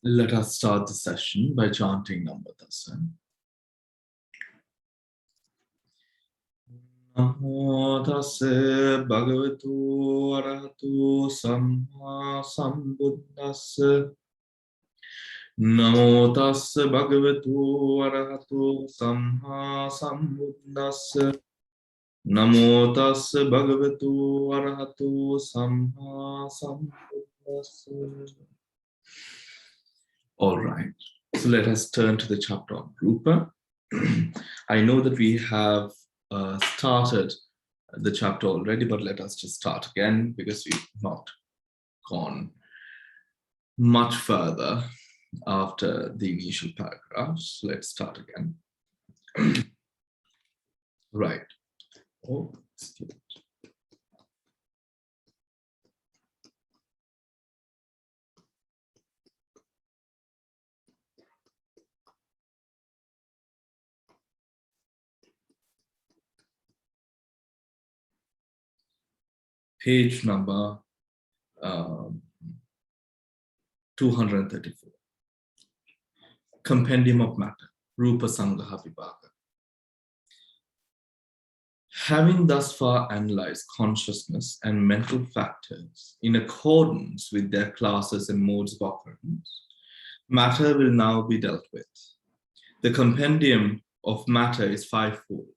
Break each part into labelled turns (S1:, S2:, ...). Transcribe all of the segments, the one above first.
S1: Let us start the session by chanting Namo Tassa. Namo Tassa Bhagavato Arahato Samma Sambuddhassa. Namo Tassa Bhagavato Arahato Samma Sambuddhassa. Namo Tassa Bhagavato Arahato Samma Sambuddhassa. All right, so let us turn to the chapter on Rupa. I know that we have started the chapter already, but let us just start again because we've not gone much further after the initial paragraphs. Let's start again. Right. Oh, excuse me. Page number 234. Compendium of Matter, Rupa Sangaha Vibhaka. Having thus far analyzed consciousness and mental factors in accordance with their classes and modes of occurrence, matter will now be dealt with. The compendium of matter is fivefold: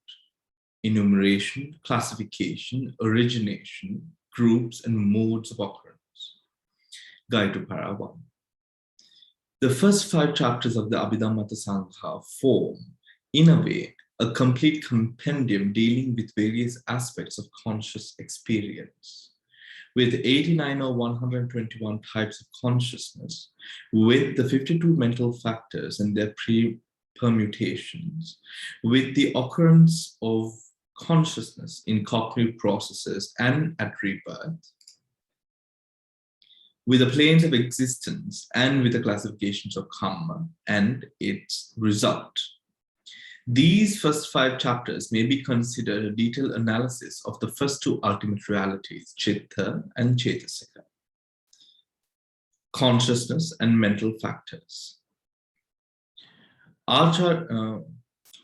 S1: enumeration, classification, origination, groups, and modes of occurrence. Guide to Para 1. The first 5 chapters of the Abhidhamma Sangha form, in a way, a complete compendium dealing with various aspects of conscious experience. With 89 or 121 types of consciousness, with the 52 mental factors and their permutations, with the occurrence of consciousness in cognitive processes and at rebirth, with the planes of existence and with the classifications of karma and its result. These first 5 chapters may be considered a detailed analysis of the first 2 ultimate realities, Chitta and Cetasika, consciousness and mental factors.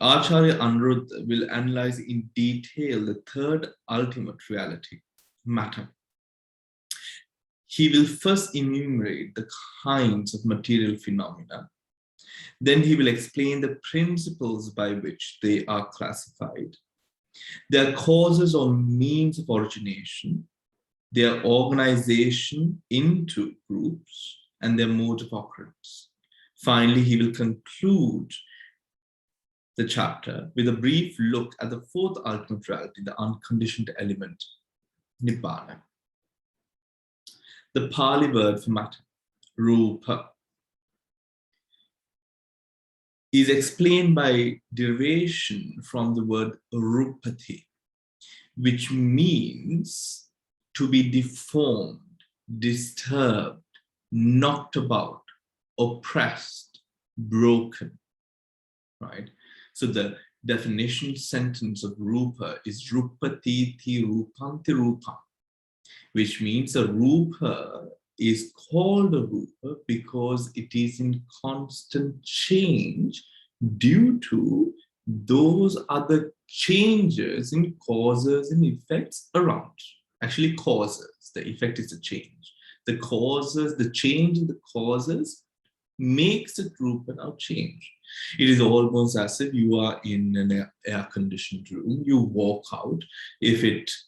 S1: Acharya Anuruddha will analyze in detail the third ultimate reality, matter. He will first enumerate the kinds of material phenomena. Then he will explain the principles by which they are classified, their causes or means of origination, their organization into groups, and their mode of occurrence. Finally, he will conclude the chapter with a brief look at the fourth ultimate reality, the unconditioned element, Nibbana. The Pali word for matter, Rupa, is explained by derivation from the word Rupati, which means to be deformed, disturbed, knocked about, oppressed, broken, right? So the definition sentence of Rupa is Rupati ti rupanti rupa, which means a Rupa is called a Rupa because it is in constant change due to those other changes in causes and effects around. Actually, causes, the effect is a change. The causes, the change in the causes makes it Rupa now change. It is almost as if you are in an air-conditioned room, you walk out, if it's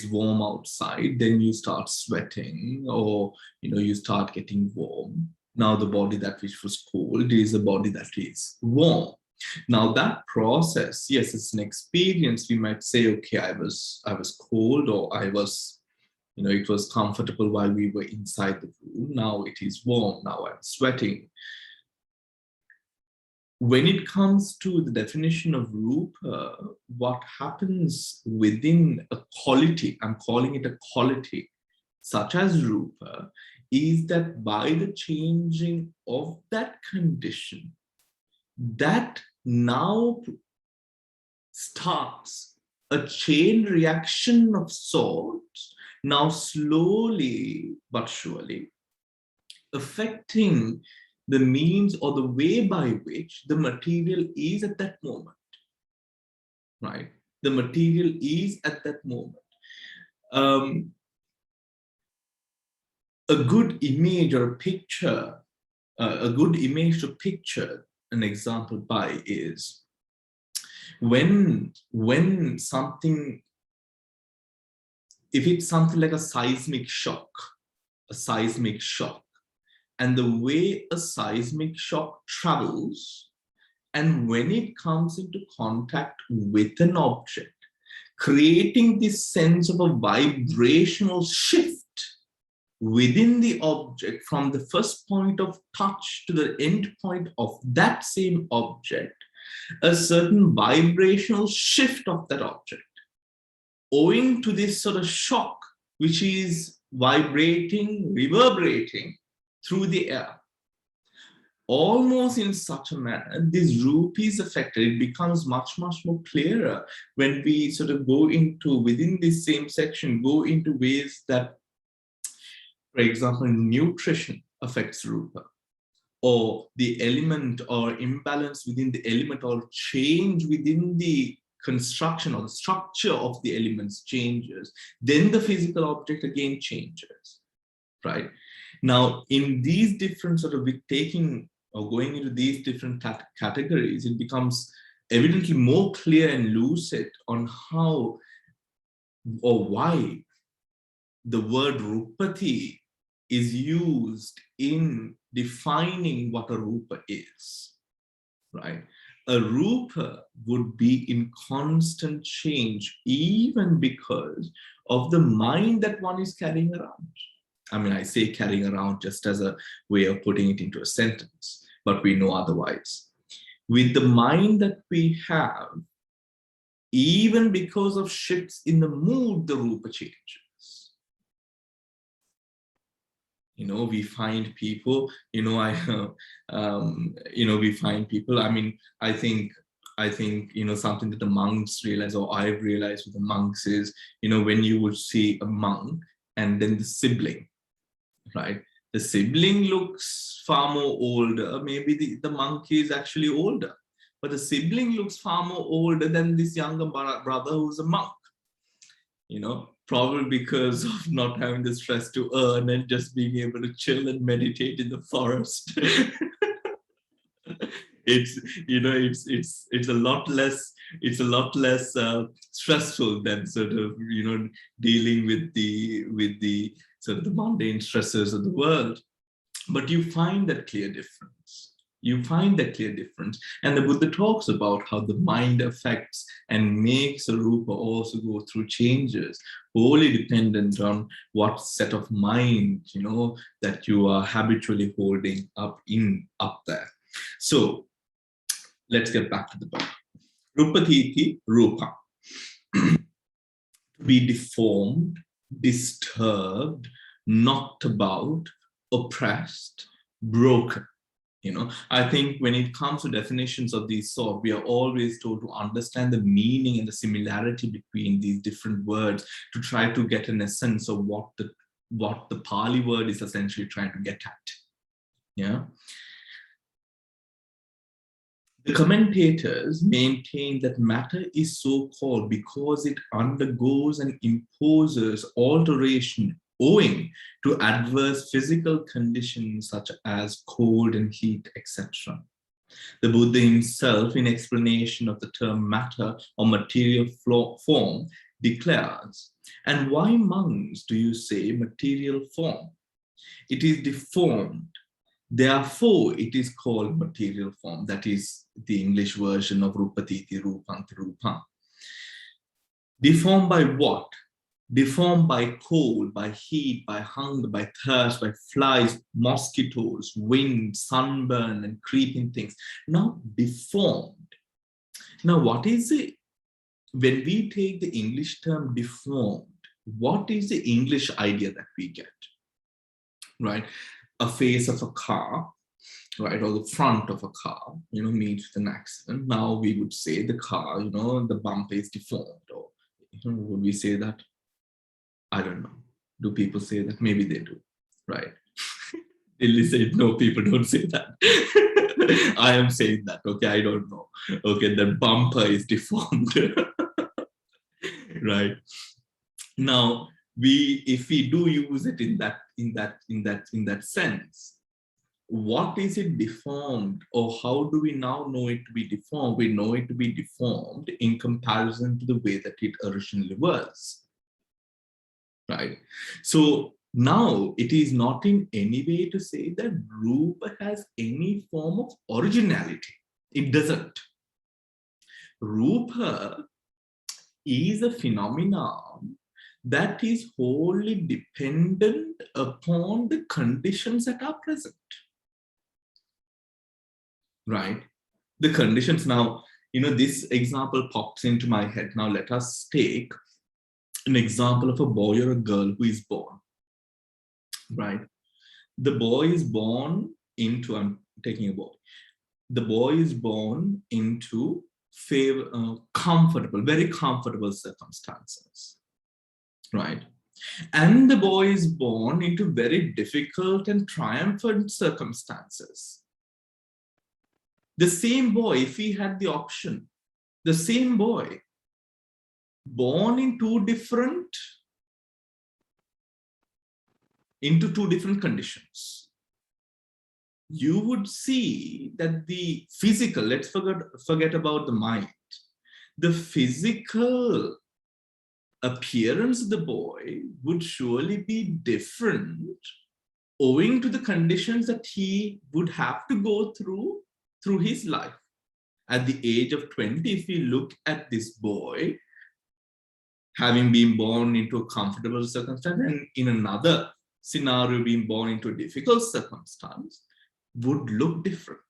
S1: warm outside, then you start sweating, or you start getting warm. Now the body that which was cold is a body that is warm. Now that process, yes, it's an experience. We might say, okay, I was cold, or I was, it was comfortable while we were inside the room. Now it is warm. Now I'm sweating. When it comes to the definition of Rupa, what happens within a quality, I'm calling it a quality, such as Rupa, is that by the changing of that condition, that now starts a chain reaction of sorts. Now slowly but surely, affecting the means or the way by which the material is at that moment, right? The material is at that moment. A good image or a picture, a good image to picture an example by is when something, if it's something like a seismic shock, and the way a seismic shock travels, and when it comes into contact with an object, creating this sense of a vibrational shift within the object from the first point of touch to the end point of that same object, a certain vibrational shift of that object, owing to this sort of shock, which is vibrating, reverberating through the air. Almost in such a manner, this Rupa is affected. It becomes much, much more clearer when we sort of go into, within this same section, go into ways that, for example, nutrition affects Rupa, or the element or imbalance within the element or change within the construction or the structure of the elements changes, then the physical object again changes, right? Now, in these different sort of taking or going into these different categories, it becomes evidently more clear and lucid on how or why the word Rupati is used in defining what a Rupa is, right? A Rupa would be in constant change, even because of the mind that one is carrying around. I mean, I say carrying around just as a way of putting it into a sentence, but we know otherwise. With the mind that we have, even because of shifts in the mood, the Rupa changes. You know, we find people, we find people, I mean, I think, something that the monks realize, or I've realized with the monks is, when you would see a monk and then the sibling, right? The sibling looks far more older. Maybe the monk is actually older, but the sibling looks far more older than this younger brother who's a monk. Probably because of not having the stress to earn and just being able to chill and meditate in the forest. It's a lot less stressful than sort of dealing with the sort of the mundane stresses of the world. But you find that clear difference. And the Buddha talks about how the mind affects and makes a Rupa also go through changes, wholly dependent on what set of mind, that you are habitually holding up there. So let's get back to the book. Rupatiti, Rupa. To be deformed, disturbed, knocked about, oppressed, broken. I think when it comes to definitions of these sort, we are always told to understand the meaning and the similarity between these different words to try to get an essence of what the Pali word is essentially trying to get at. Yeah. The commentators maintain that matter is so called because it undergoes and imposes alteration owing to adverse physical conditions such as cold and heat, etc. The Buddha himself, in explanation of the term matter or material form, declares, "And why, monks, do you say material form? It is deformed. Therefore, it is called material form." That is the English version of Rupatiti, Rupanti, Rupa. Deformed by what? Deformed by cold, by heat, by hunger, by thirst, by flies, mosquitoes, wind, sunburn, and creeping things. Now, deformed. Now, what is it? When we take the English term deformed, what is the English idea that we get? Right? A face of a car, right, or the front of a car, meets with an accident. Now we would say the car, the bumper is deformed, or would we say that? I don't know. Do people say that? Maybe they do, right? Lily said, no, people don't say that. I am saying that. Okay, I don't know. Okay, the bumper is deformed. Right. Now, if we do use it in that sense, what is it deformed, or how do we now know it to be deformed? We know it to be deformed in comparison to the way that it originally was, right? So now it is not in any way to say that Rupa has any form of originality. It doesn't. Rupa is a phenomenon that is wholly dependent upon the conditions that are present. Right? The conditions now, this example pops into my head. Now let us take an example of a boy or a girl who is born. Right? The boy is born into, I'm taking a boy. The boy is born into comfortable, very comfortable circumstances. Right? And the boy is born into very difficult and triumphant circumstances. The same boy, if he had the option, the same boy, born in two different conditions, you would see that the physical, let's forget about the mind, the physical appearance of the boy would surely be different owing to the conditions that he would have to go through his life. At the age of 20, if we look at this boy, having been born into a comfortable circumstance, and in another scenario being born into a difficult circumstance, would look different.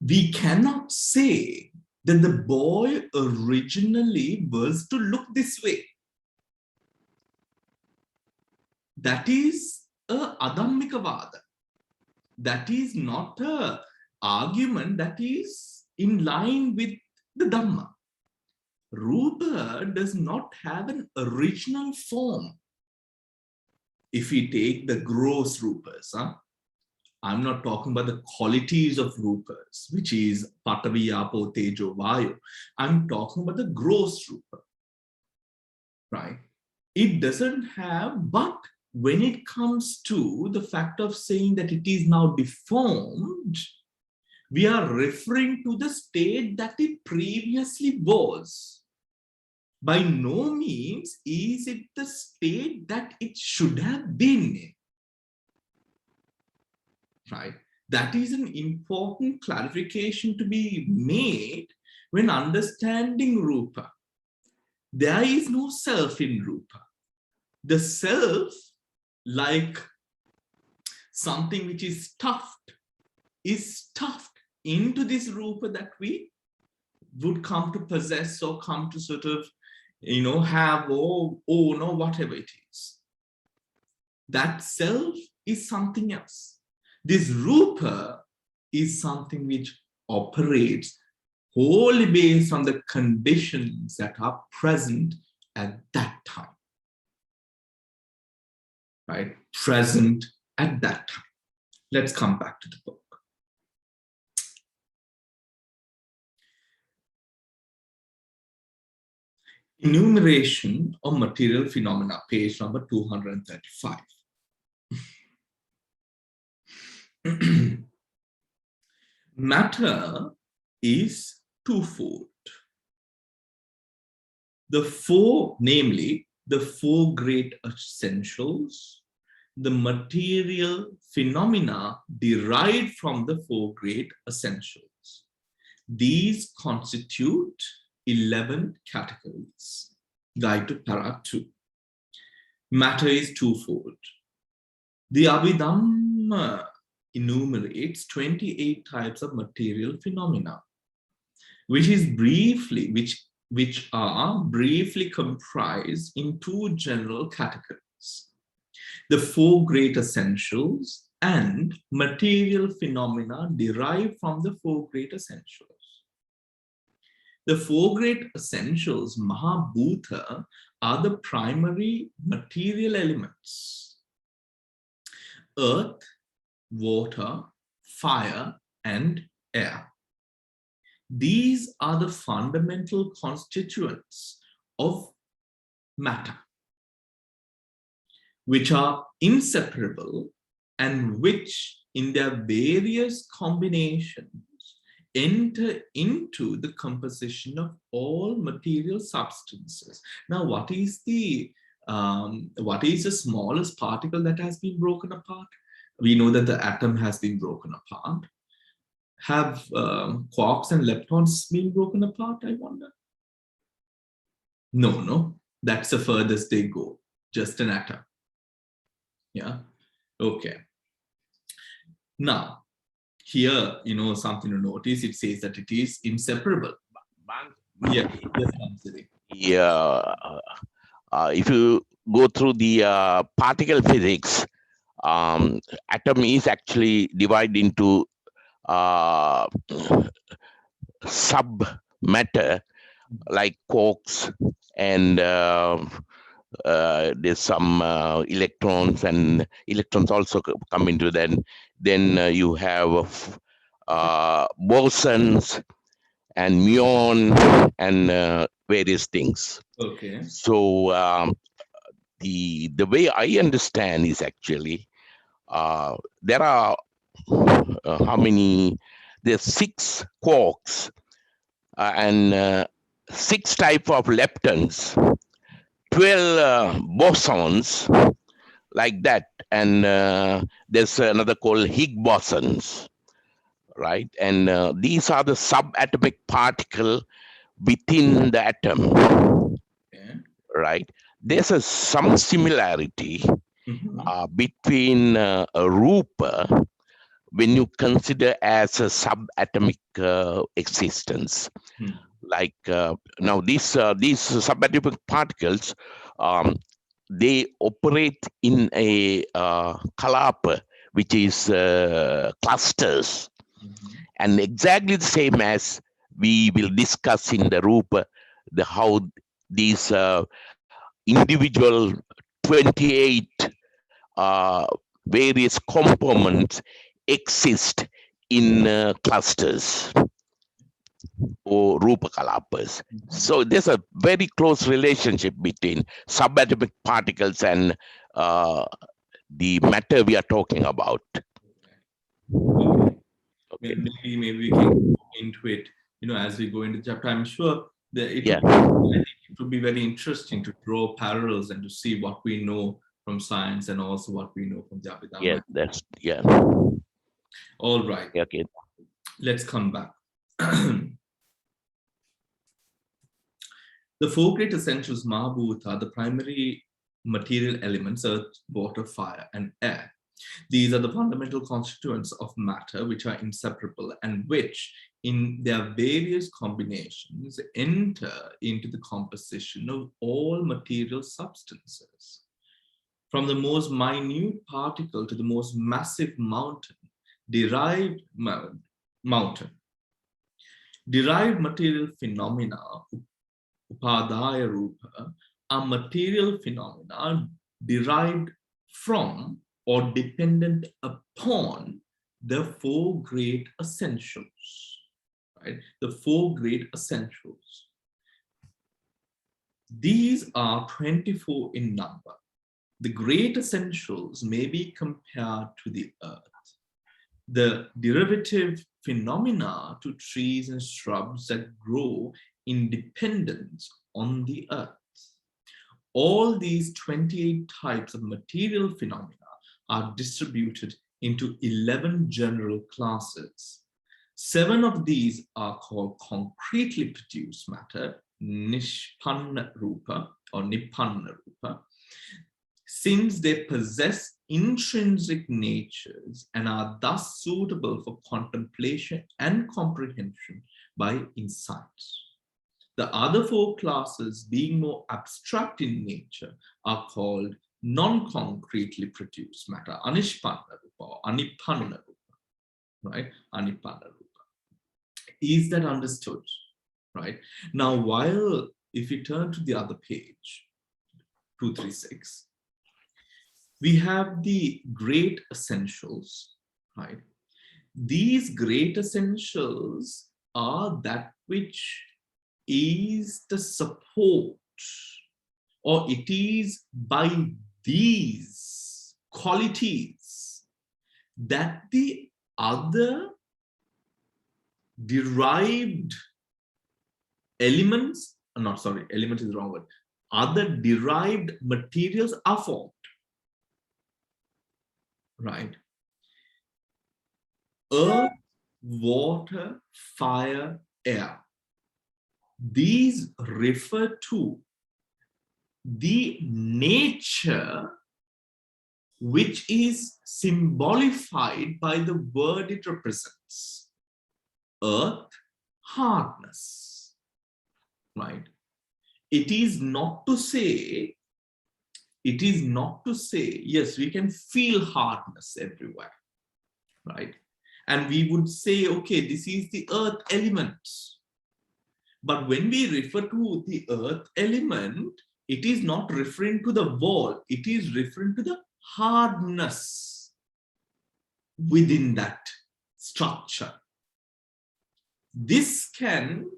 S1: We cannot say that the boy originally was to look this way. That is a Adhammika Vada. That is not an argument that is in line with the Dhamma. Rupa does not have an original form. If we take the gross Rupas, I'm not talking about the qualities of Rupas, which is Patavi, Apo, Tejo, Vayu. I'm talking about the gross Rupa, right? It doesn't have, but when it comes to the fact of saying that it is now deformed, we are referring to the state that it previously was. By no means is it the state that it should have been in. Right? That is an important clarification to be made when understanding Rupa. There is no self in Rupa. The self, like something which is stuffed into this Rupa that we would come to possess or come to sort of, have or own or whatever it is. That self is something else. This Rupa is something which operates wholly based on the conditions that are present at that time. Right? Present at that time. Let's come back to the book. Enumeration of material phenomena, page number 235. Matter is twofold. Namely, the four great essentials, the material phenomena derived from the four great essentials. These constitute 11 categories. Guide to para 2. Matter is twofold. The Abhidhamma enumerates 28 types of material phenomena, which are briefly comprised in two general categories: the four great essentials and material phenomena derived from the four great essentials. The four great essentials, Mahabhuta, are the primary material elements. earth, water, fire, and air. These are the fundamental constituents of matter, which are inseparable and which, in their various combinations, enter into the composition of all material substances. Now, what is the smallest particle that has been broken apart? We know that the atom has been broken apart. Have quarks and leptons been broken apart, I wonder? No, that's the furthest they go, just an atom. Yeah, okay. Now, here, something to notice, it says that it is inseparable. Yeah,
S2: if you go through the particle physics, atom is actually divided into sub matter like quarks, and there's some electrons, and electrons also come into that. Then you have bosons and muon and various things.
S1: Okay.
S2: So the way I understand is actually there are how many? There's 6 quarks and 6 type of leptons, 12 bosons, like that, and there's another called Higgs bosons, right? And these are the subatomic particle within the atom,
S1: Okay.
S2: right? There's some similarity between Rupa when you consider as a subatomic existence. Like now these subatomic particles, they operate in a kalapa, which is clusters, and exactly the same as we will discuss in the Rupa, how these individual 28 various components exist in clusters or Rupa Kalapas. So there's a very close relationship between subatomic particles and the matter we are talking about.
S1: Okay. Maybe we can go into it, as we go into the chapter. I'm sure that it would be very interesting to draw parallels and to see what we know from science and also what we know from the Abhidhamma. All right.
S2: Okay.
S1: Let's come back. The 4 great essentials, Mahabhuta, are the primary material elements: earth, water, fire, and air. These are the fundamental constituents of matter, which are inseparable and which, in their various combinations, enter into the composition of all material substances. From the most minute particle to the most massive mountain, derived material phenomena, upadaya rupa, are material phenomena derived from or dependent upon the 4 great essentials, right? The 4 great essentials. These are 24 in number. The great essentials may be compared to the earth, the derivative phenomena to trees and shrubs that grow in dependence on the earth. All these 28 types of material phenomena are distributed into 11 general classes. 7 of these are called concretely produced matter, nishpanna rupa or nippanna rupa, since they possess intrinsic natures and are thus suitable for contemplation and comprehension by insight. The other 4 classes, being more abstract in nature, are called non-concretely produced matter, anishpanna rupa or anipanna rupa, right? Anipanna rupa. Is that understood, right? Now, if you turn to the other page, 236, We have the great essentials, right? These great essentials are that which is the support, or it is by these qualities that the other derived elements, not sorry, element is the wrong word, other derived materials are formed, right? Earth, water, fire, air. These refer to the nature which is symbolified by the word it represents. Earth, hardness, right? It is not to say, yes, we can feel hardness everywhere, right? And we would say, okay, this is the earth element. But when we refer to the earth element, it is not referring to the wall, it is referring to the hardness within that structure. This can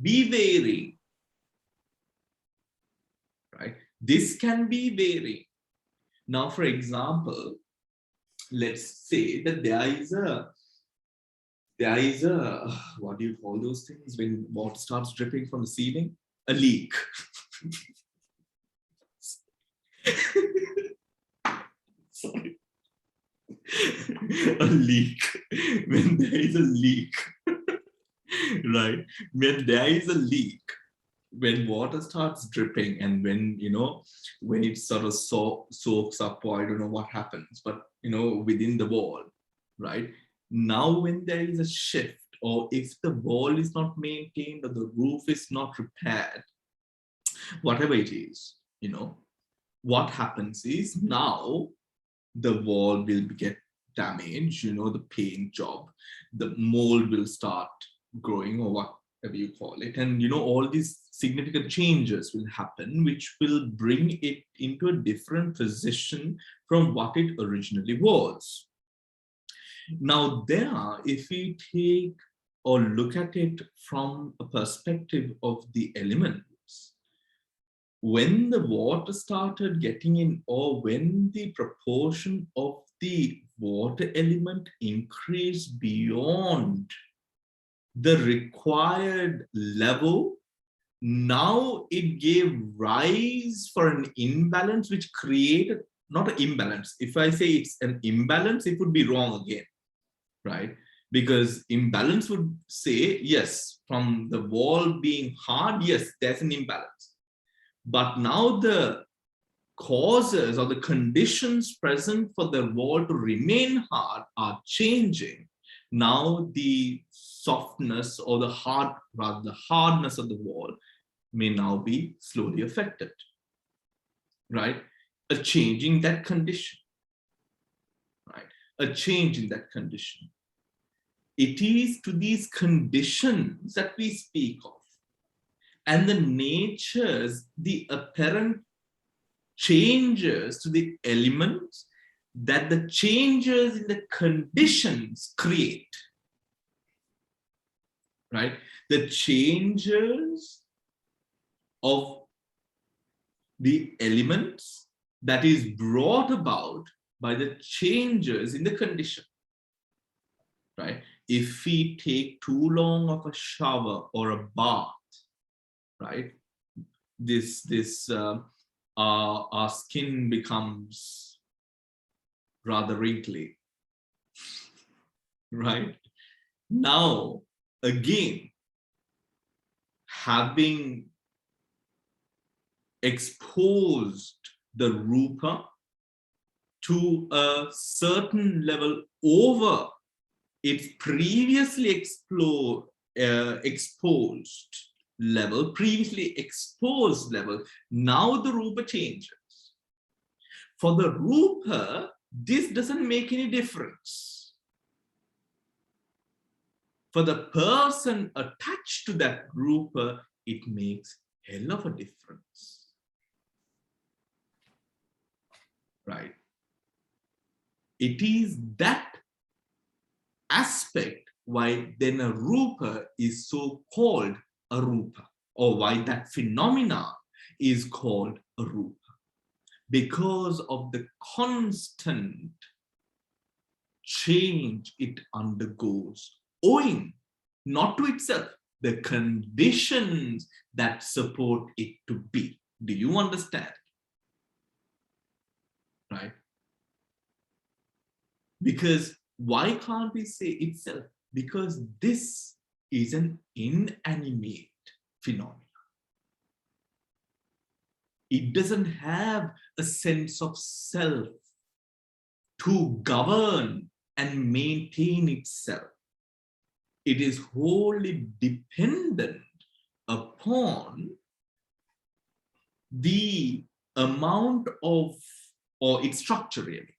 S1: be varying, right? This can be varying. Now, for example, let's say that there is a, what do you call those things when water starts dripping from the ceiling? A leak. Sorry. A leak. When there is a leak, right? When there is a leak, when water starts dripping, and when, you know, when it sort of soaks up, or I don't know what happens, but, you know, within the wall, right? Now, when there is a shift, or if the wall is not maintained, or the roof is not repaired, whatever it is, you know, what happens is now the wall will get damaged, you know, the paint job, the mold will start growing, or whatever you call it. And, you know, all these significant changes will happen, which will bring it into a different position from what it originally was. Now, there, if we take or look at it from a perspective of the elements, when the water started getting in, or when the proportion of the water element increased beyond the required level, now it gave rise for an imbalance which created, not an imbalance. If I say it's an imbalance, it would be wrong again, right? Because imbalance would say, yes, from the wall being hard, yes, there's an imbalance. But now the causes or the conditions present for the wall to remain hard are changing. Now the softness, or the hardness of the wall may now be slowly affected, right? A change in that condition, right? A change in that condition. It is to these conditions that we speak of, and the natures, the apparent changes to the elements that the changes in the conditions create, right? The changes of the elements that is brought about by the changes in the condition, right? If we take too long of a shower or a bath, right, our skin becomes rather wrinkly, right? Now, again, having exposed the Rupa to a certain level over its previously exposed level, now the Rupa changes. For the Rupa, this doesn't make any difference. For the person attached to that Rupa, it makes hell of a difference, right? It is that aspect why then a Rupa is so called a Rupa, or why that phenomena is called a Rupa. Because of the constant change it undergoes, owing not to itself, the conditions that support it to be. Do you understand? Right? Because why can't we say itself? Because this is an inanimate phenomenon. It doesn't have a sense of self to govern and maintain itself. It is wholly dependent upon the amount of, or its structure really,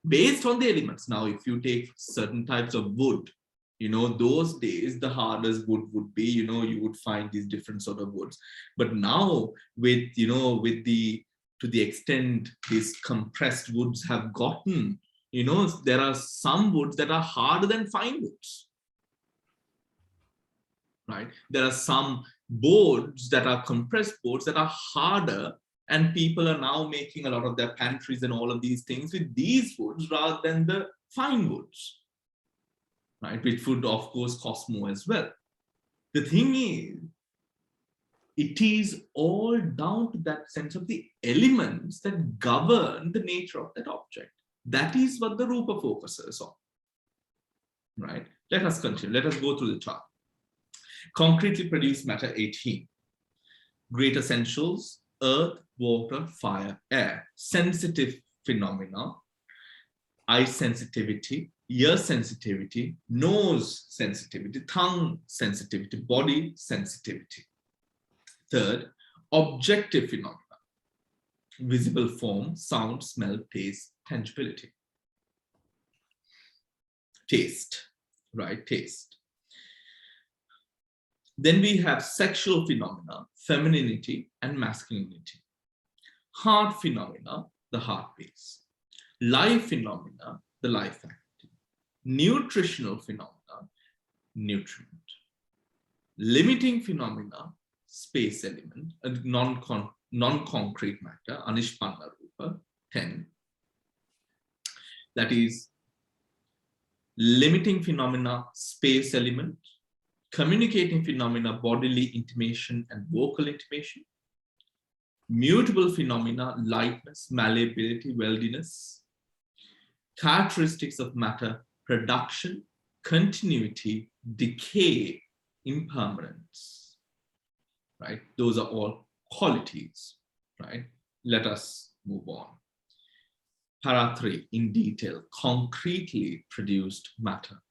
S1: based on the elements. Now, if you take certain types of wood, those days, the hardest wood would be, you would find these different sort of woods. But now with, to the extent these compressed woods have gotten, there are some woods that are harder than fine woods. Right? There are some boards that are compressed boards that are harder, and people are now making a lot of their pantries and all of these things with these woods rather than the fine woods, right? Which would of course cost more as well. The thing is, it is all down to that sense of the elements that govern the nature of that object. That is what the Rupa focuses on, right? Let us continue. Let us go through the chart. Concretely produced matter 18. Great essentials: earth, water, fire, air. Sensitive phenomena: eye sensitivity, ear sensitivity, nose sensitivity, tongue sensitivity, body sensitivity. Third, objective phenomena: visible form, sound, smell, taste, tangibility. Taste, right? Taste. Then we have sexual phenomena, femininity and masculinity. Heart phenomena, the heartbeats. Life phenomena, the life faculty. Nutritional phenomena, nutrient. Limiting phenomena, space element, a non-concrete matter, anishpanna rupa, 10. That is limiting phenomena, space element. Communicating phenomena, bodily intimation and vocal intimation. Mutable phenomena, lightness, malleability, weldiness. Characteristics of matter: production, continuity, decay, impermanence. Right? Those are all qualities. Right? Let us move on. Para 3, in detail, concretely produced matter.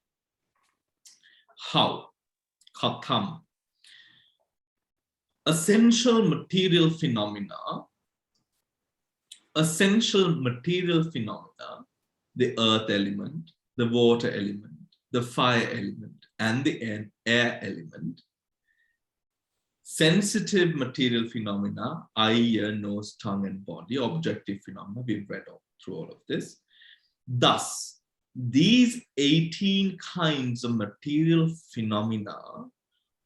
S1: How? Katham. Essential material phenomena, the earth element, the water element, the fire element, and the air element. Sensitive material phenomena, eye, ear, nose, tongue, and body. Objective phenomena, we've read through all of this. Thus, these 18 kinds of material phenomena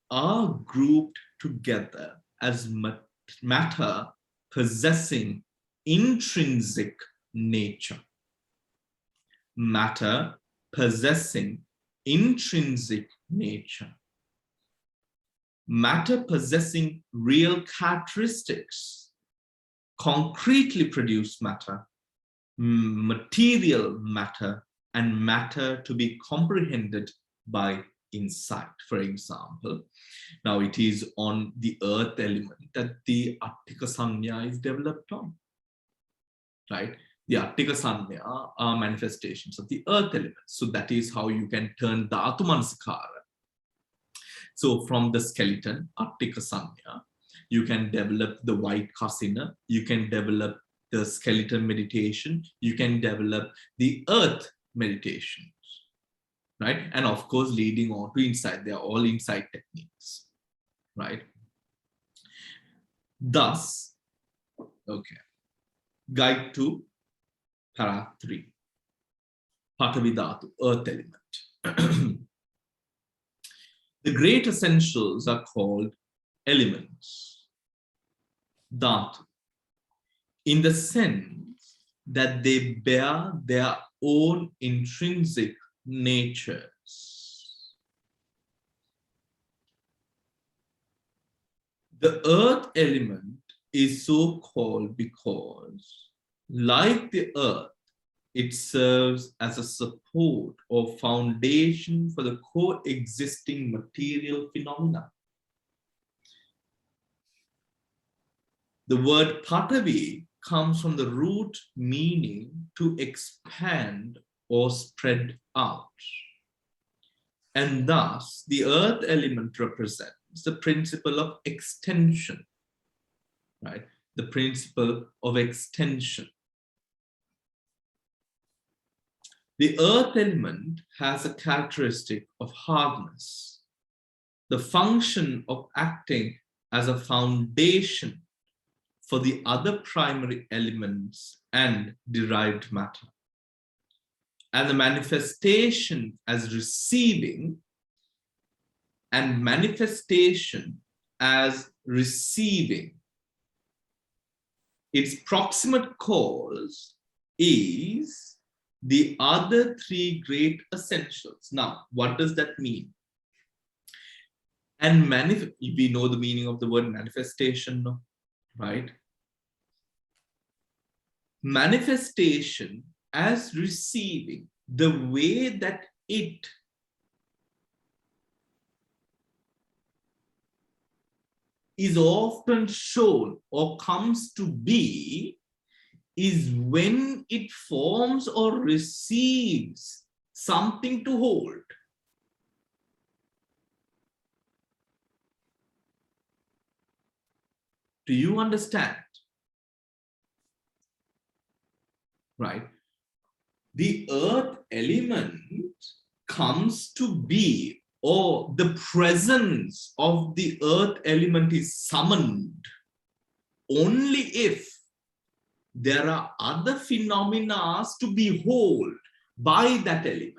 S1: are grouped together as matter possessing intrinsic nature. Matter possessing intrinsic nature. Matter possessing real characteristics. Concretely produced matter, material matter, and matter to be comprehended by insight. For example, now it is on the earth element that the Attika Sanya is developed on, right? The Attika Sanya are manifestations of the earth element. So that is how you can turn Dhatu Manasikara. So from the skeleton, Attika Sanya, you can develop the white kasina, you can develop the skeleton meditation, you can develop the earth meditation. Right? And of course, leading on to insight. They are all insight techniques, right? Thus, okay, guide to para 3. Patavi Dhatu, earth element. The great essentials are called elements, Dhatu, in the sense that they bear their own intrinsic natures. The earth element is so called because, like the earth, it serves as a support or foundation for the coexisting material phenomena. The word Patavi comes from the root meaning to expand or spread out. And thus, the earth element represents the principle of extension, right? The principle of extension. The earth element has a characteristic of hardness, the function of acting as a foundation for the other primary elements and derived matter, and the manifestation as receiving and manifestation as receiving. Its proximate cause is the other three great essentials. Now, what does that mean? And we know the meaning of the word manifestation, no? Right? Manifestation as receiving, the way that it is often shown or comes to be, is when it forms or receives something to hold. Do you understand? Right? The earth element comes to be, or the presence of the earth element is summoned only if there are other phenomena to behold by that element,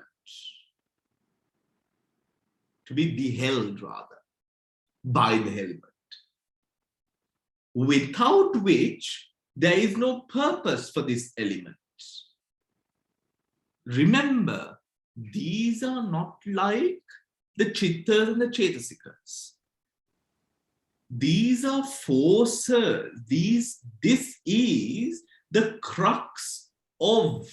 S1: to be beheld rather by the element, without which there is no purpose for this element. Remember, these are not like the chittas and the chetasikas. These are forces. This is the crux of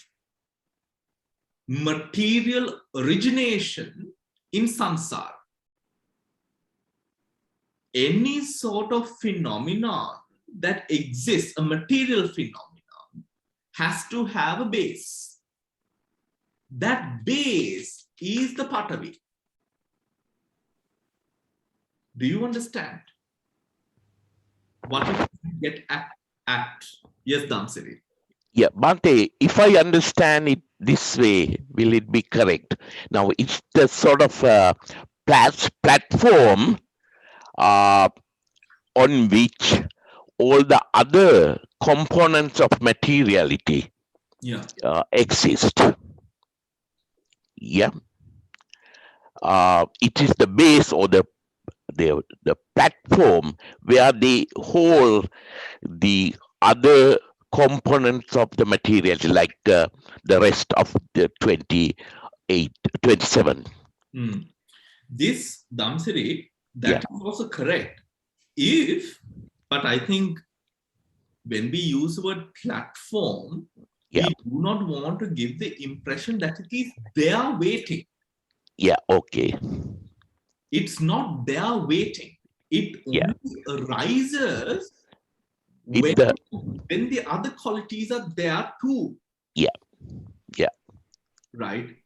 S1: material origination in samsara. Any sort of phenomenon that exists, a material phenomenon, has to have a base. That base is the Patavi. Do you understand? What if you get at? Yes, Damsiri.
S2: Yeah, Bhante, if I understand it this way, will it be correct? Now, it's the sort of platform on which all the other components of materiality exist. Yeah. It is the base or the platform where they hold the other components of the materiality, like the rest of the 27.
S1: This, Damsiri, that is also correct. But I think when we use the word platform, we do not want to give the impression that it is there waiting.
S2: Yeah, okay.
S1: It's not there waiting. It only arises when the other qualities are there too.
S2: Yeah.
S1: Right?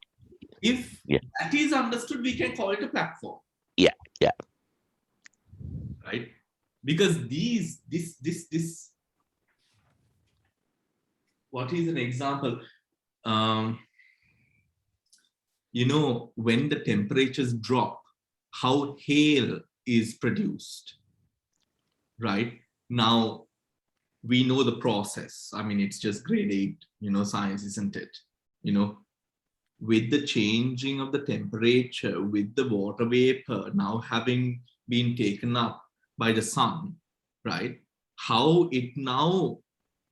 S1: If that is understood, we can call it a platform.
S2: Yeah.
S1: Right? Because this, what is an example? You know, when the temperatures drop, how hail is produced, right? Now, we know the process. I mean, it's just grade 8, science, isn't it? with the changing of the temperature, with the water vapor now having been taken up by the sun, right? How it now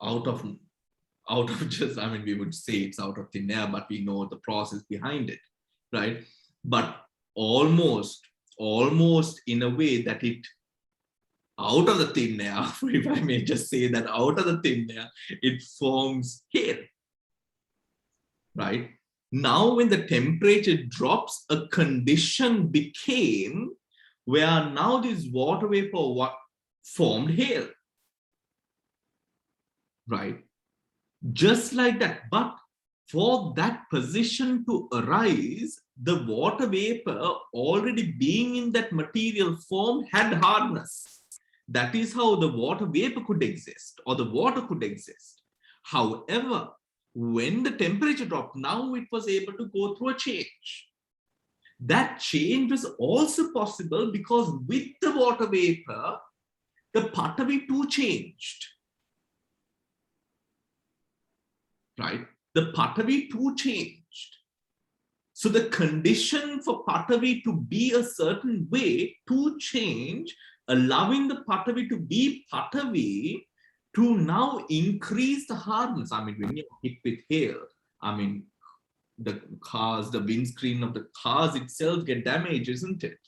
S1: out of just, I mean, we would say it's out of thin air, but we know the process behind it, right? But almost in a way that it out of the thin air, if I may just say that, out of the thin air, it forms hail, right? Now, when the temperature drops, a condition became where now this water vapor formed hail, right? Just like that. But for that position to arise, the water vapor already being in that material form had hardness. That is how the water vapor could exist, or the water could exist. However, when the temperature dropped, now it was able to go through a change. That change was also possible because with the water vapor, the Patavi too changed. Right? The Patavi too changed. So the condition for Patavi to be a certain way to change, allowing the Patavi to be Patavi, to now increase the hardness. I mean, when you hit with hail, I mean, the cars, the windscreen of the cars itself get damaged, isn't it?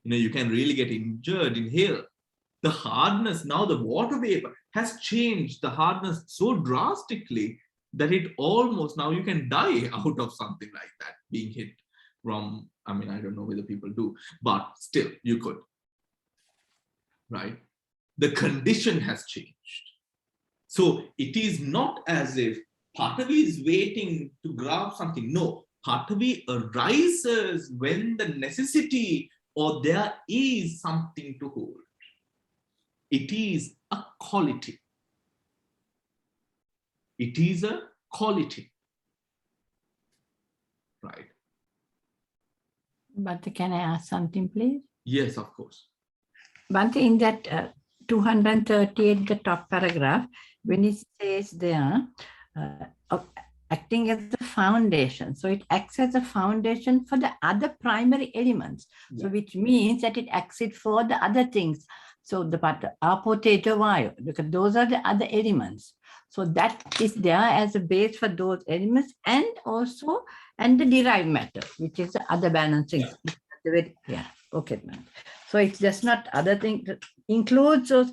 S1: You know, you can really get injured in hail. The hardness, now the water vapor has changed the hardness so drastically that it almost, now you can die out of something like that, being hit from, I mean, I don't know whether people do, but still you could, right? The condition has changed. So it is not as if Patavi is waiting to grab something. No, Patavi arises when the necessity or there is something to hold. It is a quality. It is a quality. Right.
S3: Bhante, can I ask something, please?
S1: Yes, of course.
S3: Bhante, in that 238, the top paragraph, when it says there, acting as the foundation. So it acts as a foundation for the other primary elements. Yeah. So which means that it acts it for the other things. So the Apo, Tejo, Vayu, because those are the other elements. So that is there as a base for those elements, and also the derived matter, which is the other balancing. Yeah. Okay, man. So it's just not other things that includes those.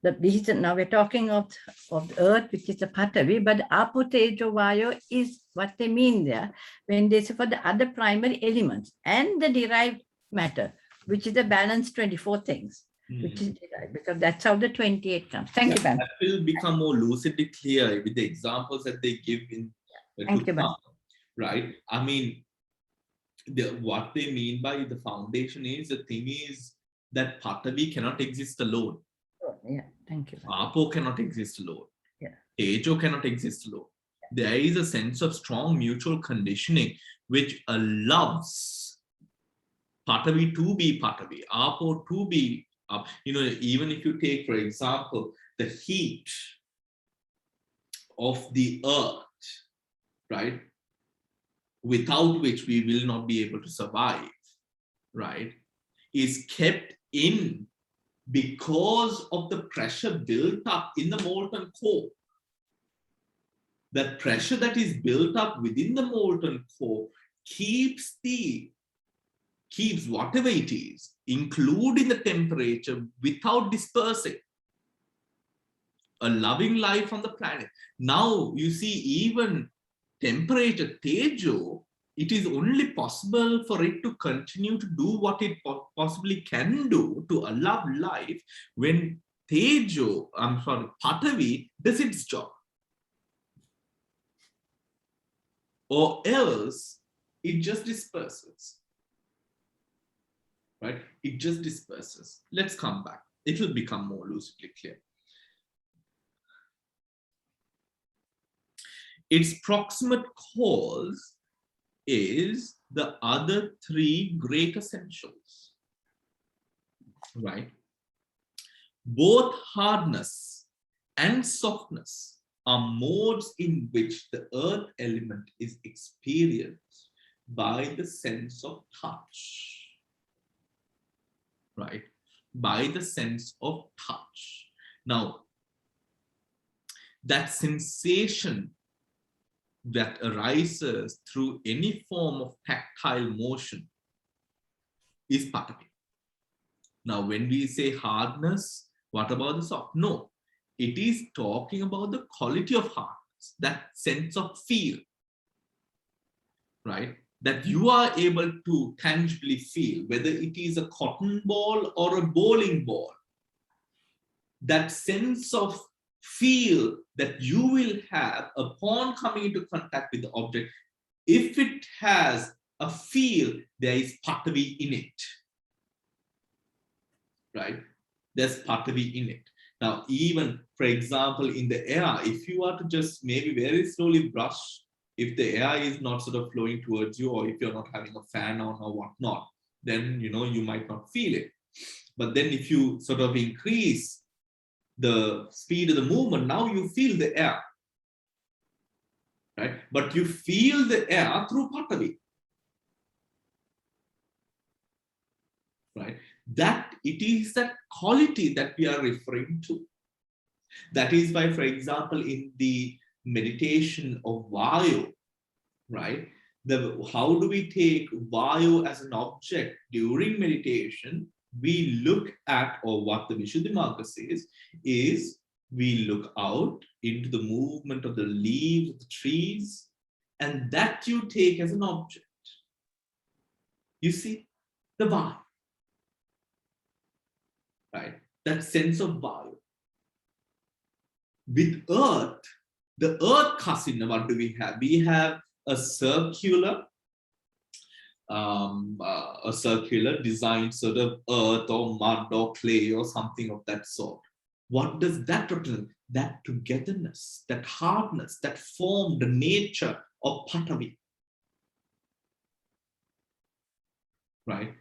S3: Now we're talking of the earth, which is the Patavi, but the Apo, Tejo, Vayu is what they mean there when they say for the other primary elements and the derived matter, which is the balanced 24 things. Which is derived, because that's how the 28 comes. Thank you, Pam.
S1: That will become more lucidly clear with the examples that they give in
S3: Thank you, Pam.
S1: Right? I mean, what they mean by the foundation is, the thing is that Patavi cannot exist alone.
S3: Oh, yeah, thank you.
S1: Apo cannot exist alone.
S3: Yeah.
S1: Tejo cannot exist alone. Yeah. There is a sense of strong mutual conditioning which allows Patavi to be Patavi, Apo to be up. You know, even if you take, for example, the heat of the earth, right, without which we will not be able to survive, right, is kept in because of the pressure built up in the molten core. That pressure that is built up within the molten core keeps whatever it is, including the temperature, without dispersing. A loving life on the planet. Now, you see, even temperature, Tejo, it is only possible for it to continue to do what it possibly can do to allow life when Patavi does its job. Or else, it just disperses. Right? It just disperses. Let's come back. It will become more lucidly clear. Its proximate cause is the other three great essentials. Right? Both hardness and softness are modes in which the earth element is experienced by the sense of touch, right? By the sense of touch. Now, that sensation that arises through any form of tactile motion is Patavi. Now, when we say hardness, what about the soft? No, it is talking about the quality of hardness, that sense of feel, right? That you are able to tangibly feel, whether it is a cotton ball or a bowling ball. That sense of feel that you will have upon coming into contact with the object, if it has a feel, there is Patavi in it, right? There's Patavi in it. Now, even, for example, in the air, if you are to just maybe very slowly brush, if the air is not sort of flowing towards you, or if you're not having a fan on or whatnot, then, you know, you might not feel it. But then if you sort of increase the speed of the movement, now you feel the air, right? But you feel the air through Patavi, right? That it is that quality that we are referring to. That is why, for example, in the meditation of Vayu, right? How do we take Vayu as an object during meditation? We look at, or what the Vishuddhimagga says, is we look out into the movement of the leaves of the trees, and that you take as an object. You see, the Vayu, right? That sense of Vayu. With earth, the earth kasina, what do we have? We have a circular designed sort of earth or mud or clay or something of that sort. What does that represent? That togetherness, that hardness, that form, the nature of Patavi, right?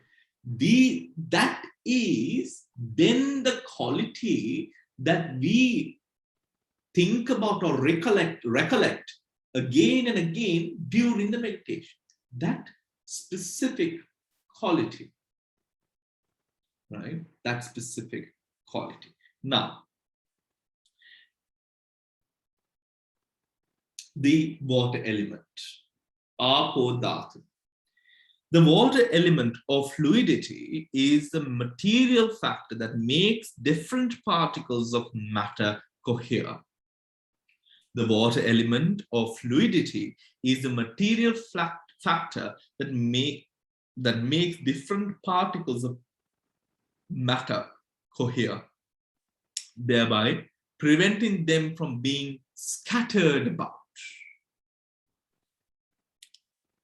S1: That is then the quality that we think about or recollect again and again during the meditation. That specific quality, right? That specific quality. Now, the water element, Apo Dhatu. The water element of fluidity is the material factor that makes different particles of matter cohere. The water element of fluidity is the material factor that makes different particles of matter cohere, thereby preventing them from being scattered about.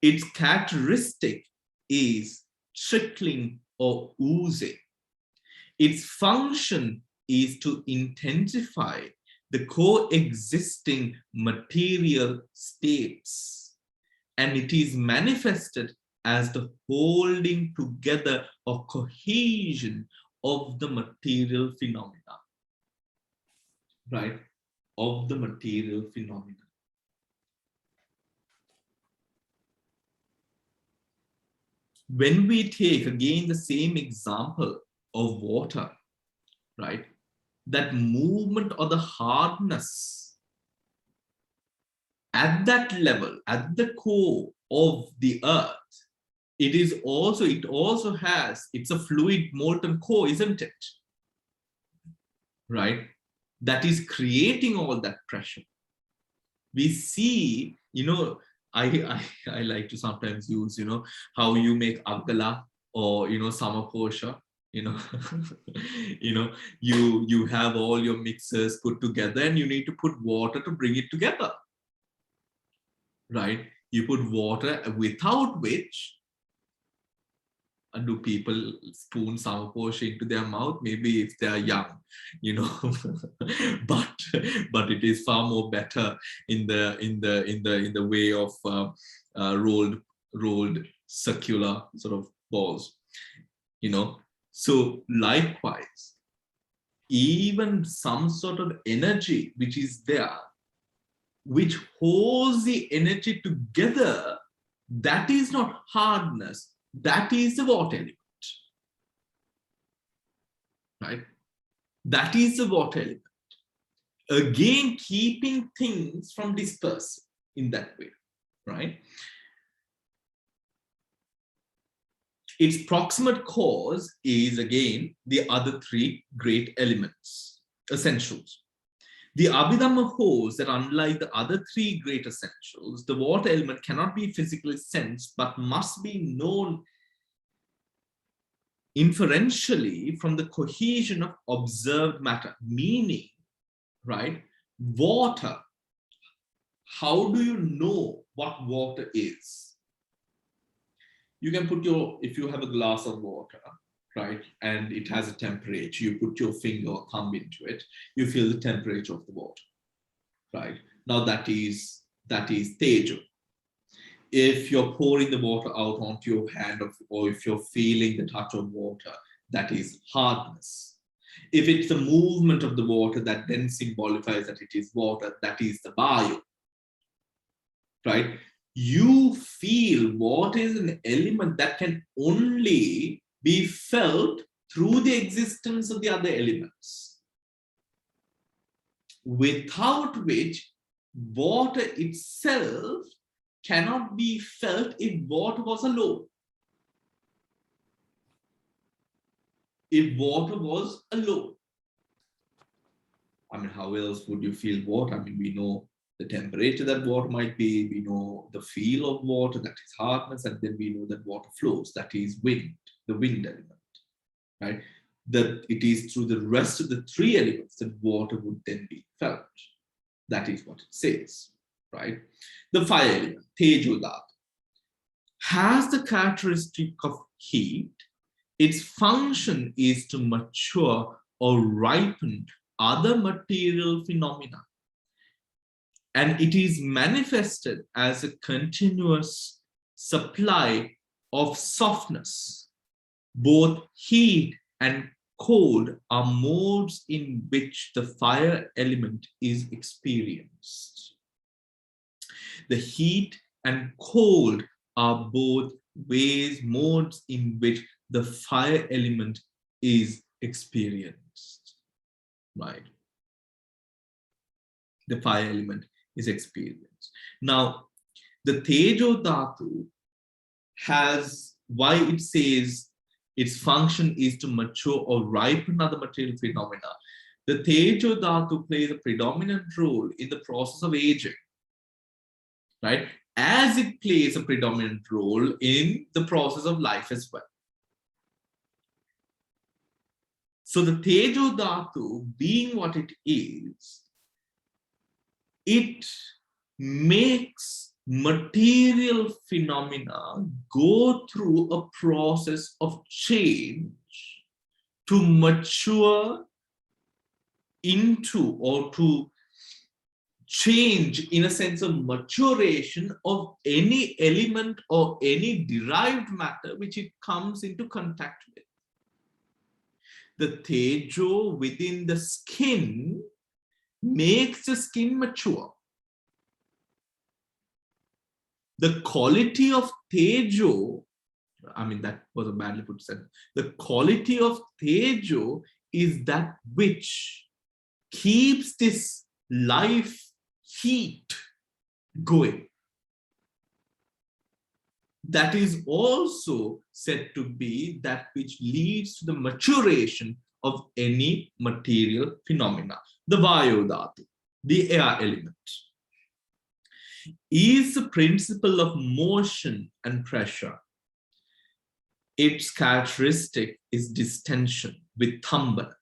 S1: Its characteristic is trickling or oozing. Its function is to intensify the coexisting material states, and it is manifested as the holding together or cohesion of the material phenomena, right? Of the material phenomena. When we take again the same example of water, right? That movement or the hardness at that level, at the core of the earth, it's a fluid molten core, isn't it? Right? That is creating all that pressure. We see, you know, I like to sometimes use, you know, how you make agala or, you know, samaposha, you know, you have all your mixers put together and you need to put water to bring it together, right? You put water, without which, do people spoon samaposha into their mouth? Maybe if they are young, you know, but it is far more better in the way of rolled circular sort of balls, you know. So likewise, even some sort of energy which is there, which holds the energy together, that is not hardness, that is the water element. Right? That is the water element. Again, keeping things from dispersing in that way, right? Its proximate cause is again the other three great elements, essentials. The Abhidhamma holds that unlike the other three great essentials, the water element cannot be physically sensed but must be known inferentially from the cohesion of observed matter, meaning, right, water. How do you know what water is? You can put your, if you have a glass of water, right, and it has a temperature, you put your finger or thumb into it, you feel the temperature of the water, right? Now that is tejo. If you're pouring the water out onto your hand, or if you're feeling the touch of water, that is hardness. If it's the movement of the water that then symbolifies that it is water, that is the bio, right? You feel water is an element that can only be felt through the existence of the other elements, without which water itself cannot be felt if water was alone. If water was alone, I mean, how else would you feel water? I mean, we know the temperature that water might be, we know the feel of water, that is hardness, and then we know that water flows, that is wind, the wind element, right? That it is through the rest of the three elements that water would then be felt. That is what it says, right? The fire element, tejo dhatu, has the characteristic of heat. Its function is to mature or ripen other material phenomena, and it is manifested as a continuous supply of softness. Both heat and cold are modes in which the fire element is experienced. The heat and cold are both modes in which the fire element is experienced, right? The fire element is experienced. Now, the tejo dhatu has, why it says its function is to mature or ripen other material phenomena. The tejo dhatu plays a predominant role in the process of aging, right? As it plays a predominant role in the process of life as well. So the tejo dhatu, being what it is, it makes material phenomena go through a process of change to mature into, or to change in a sense of maturation of any element or any derived matter which it comes into contact with. The tejo within the skin makes the skin mature. The quality of tejo, I mean, that was a badly put sentence. The quality of tejo is that which keeps this life heat going. That is also said to be that which leads to the maturation of any material phenomena. The vayu dhatu, the air element, is the principle of motion and pressure. Its characteristic is distension with thambana.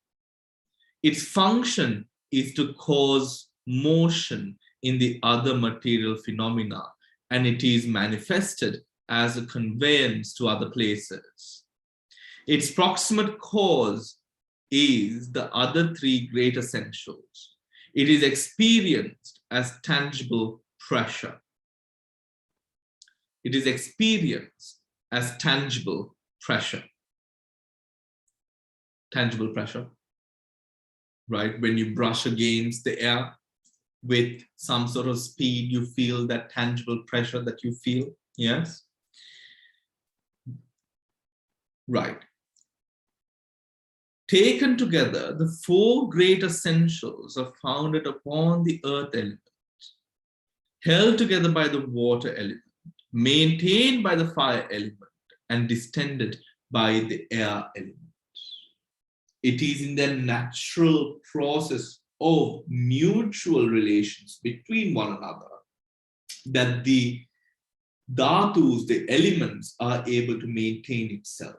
S1: Its function is to cause motion in the other material phenomena, and it is manifested as a conveyance to other places. Its proximate cause is the other three great essentials. It is experienced as tangible pressure. It is experienced as tangible pressure. Tangible pressure, right? When you brush against the air, with some sort of speed. You feel that tangible pressure that you feel. Yes. Right. Taken together, the four great essentials are founded upon the earth element, held together by the water element, maintained by the fire element, and distended by the air element. It is in the natural process of mutual relations between one another that the dhatus, the elements, are able to maintain itself,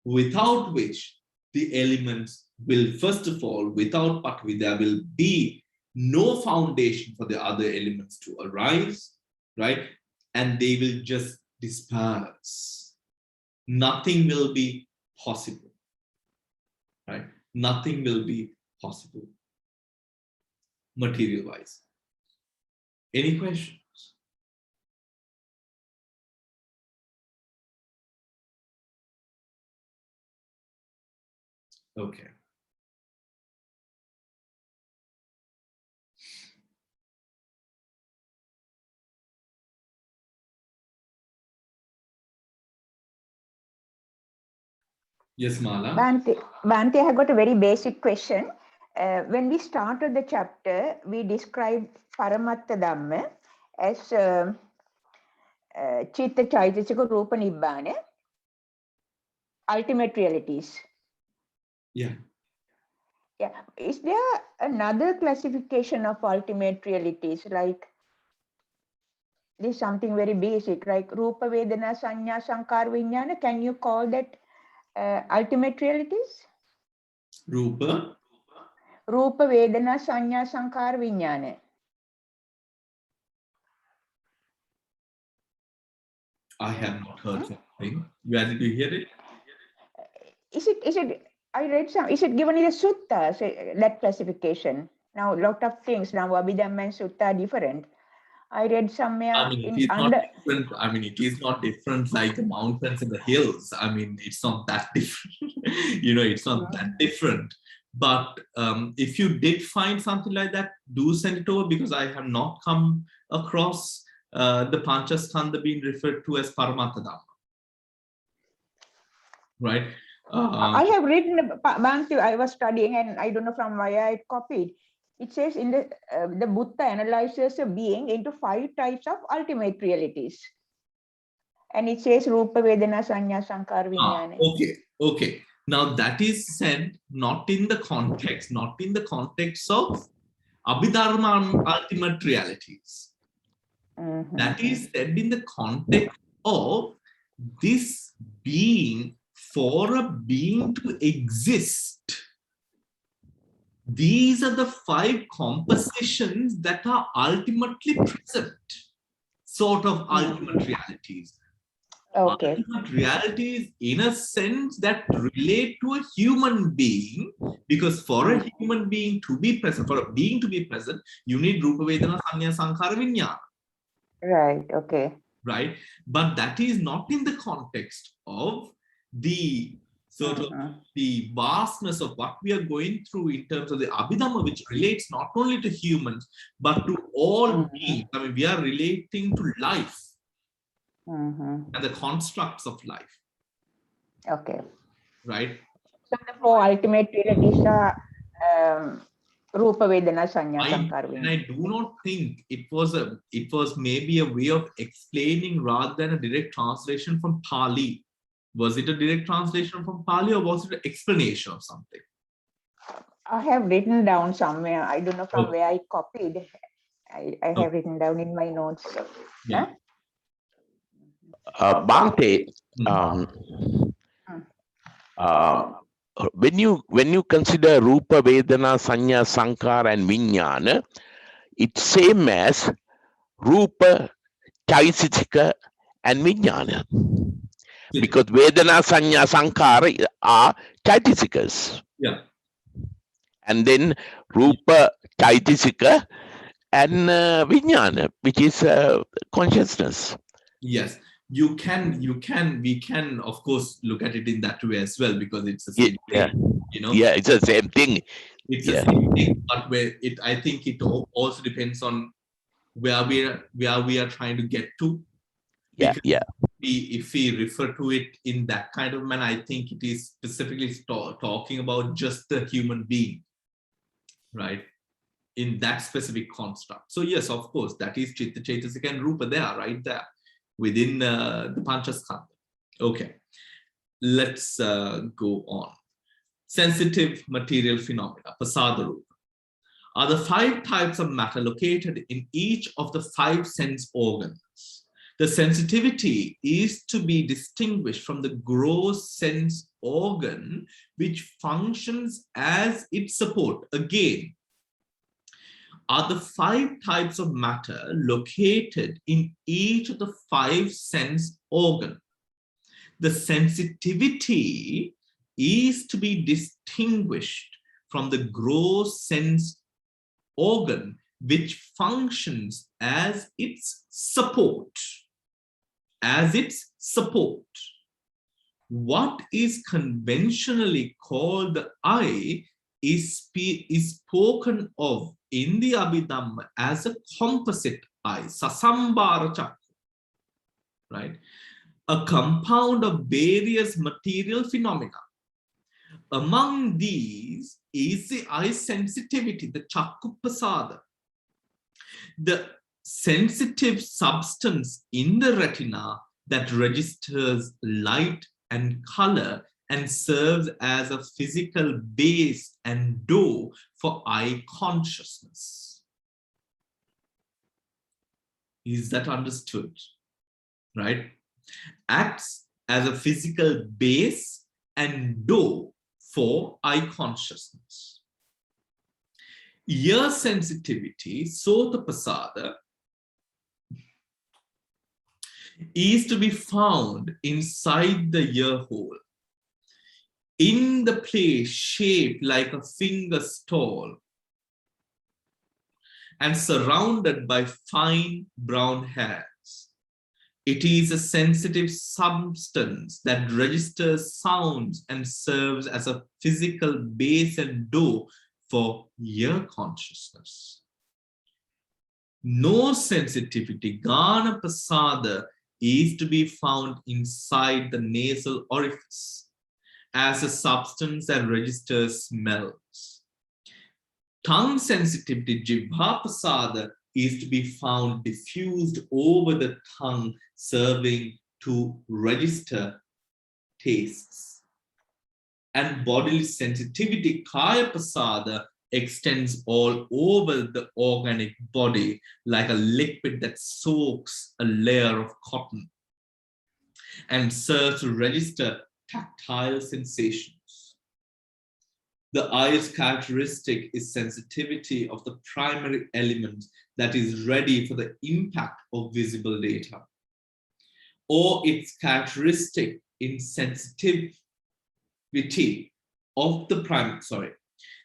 S1: without which the elements will, first of all, without Patvi, there will be no foundation for the other elements to arise, right? And they will just disperse. Nothing will be possible, right? Nothing will be possible, material-wise. Any questions? Okay. Yes, Mala.
S4: Bhante, I have got a very basic question. When we started the chapter, we described Paramatta Dhamma as Chitta Chaitasika Rupa Nibbana, ultimate realities.
S1: Yeah.
S4: Yeah. Is there another classification of ultimate realities? Like, this is something very basic, like Rupa, Vedana, Sanya, Sankar, Vijnana. Can you call that ultimate realities?
S1: Rupa.
S4: Rupa, Vedana, Sanya, Sankar, Vijnana.
S1: I have not heard something. Where did you hear it?
S4: Is it, I read some, is it given in the sutta, that classification? Now, a lot of things, now Abhidhamma and sutta are different. I read somewhere
S1: I mean, it is not different. I mean, it is not different like the mountains and the hills. I mean, it's not that different. You know, it's not that different. But if you did find something like that, do send it over, because I have not come across the Panchaskandha being referred to as Paramatta Dhamma. Right?
S4: I have written, I was studying and I don't know from where I copied. It says in the Buddha analyzes a being into 5 types of ultimate realities. And it says Rupa, Vedana, Sanya, Sankar, Vijnana.
S1: Okay. Now that is said not in the context of Abhidhamma ultimate realities. That is said in the context of this being, for a being to exist. These are the 5 compositions that are ultimately present, sort of ultimate realities.
S4: Okay.
S1: Ultimate realities in a sense that relate to a human being, because for a human being to be present, for a being to be present, you need Rupa, Vedana, Sanya, Sankara, Vijnana.
S4: Right, okay.
S1: Right? But that is not in the context of the sort of the vastness of what we are going through in terms of the Abhidhamma, which relates not only to humans, but to all beings. I mean, we are relating to life and the constructs of life.
S4: Okay.
S1: Right?
S4: So the 4 ultimate realities are Rupa, Vedana, Sanya, Sankar, Vijnana.
S1: And I do not think it was maybe a way of explaining rather than a direct translation from Pali. Was it a direct translation from Pali, or was it an explanation of something?
S4: I have written down somewhere. I don't know from where I copied. I have written down in my notes.
S1: Yeah.
S2: Bhante, when you consider Rupa, Vedana, Sanya, Sankara, and Vijnana, it's same as Rupa, Chaitanya, and Vijnana. Because Vedana, Sanya, Sankara are Chaitasikas.
S1: Yeah.
S2: And then Rupa, Chaitanya, and Vijnana, which is consciousness.
S1: Yes. We can of course look at it in that way as well, because it's the same thing, you know.
S2: Yeah, it's the same thing.
S1: It's the same thing, but where I think it also depends on where we are trying to get to. Because if we refer to it in that kind of manner, I think it is specifically talking about just the human being, right? In that specific construct. So yes, of course, that is Chitta, Chaitasika and Rupa there, right there, within the Panchaskandha. Okay, let's go on. Sensitive material phenomena, Pasada Rupa, are the 5 types of matter located in each of the 5 sense organs. The sensitivity is to be distinguished from the gross sense organ, which functions as its support. Again, are the 5 types of matter located in each of the 5 sense organs. The sensitivity is to be distinguished from the gross sense organ, which functions as its support. As its support. What is conventionally called the eye is spoken of in the Abhidhamma as a composite eye, sasambara chakra, right? A compound of various material phenomena. Among these is the eye sensitivity, the chakupasada, the sensitive substance in the retina that registers light and color and serves as a physical base and door for eye consciousness. Is that understood? Right? Acts as a physical base and door for eye consciousness. Ear sensitivity, sotapasada, is to be found inside the ear hole, in the place shaped like a finger stall and surrounded by fine brown hairs. It is a sensitive substance that registers sounds and serves as a physical base and door for ear consciousness. No sensitivity, Gana Pasada, is to be found inside the nasal orifice as a substance that registers smells. Tongue sensitivity, Jibha Pasada, is to be found diffused over the tongue, serving to register tastes. And bodily sensitivity, Kaya Pasada, extends all over the organic body like a liquid that soaks a layer of cotton and serves to register tactile sensations. The eye's characteristic is sensitivity of the primary element that is ready for the impact of visible data, or its characteristic in sensitivity of the primary,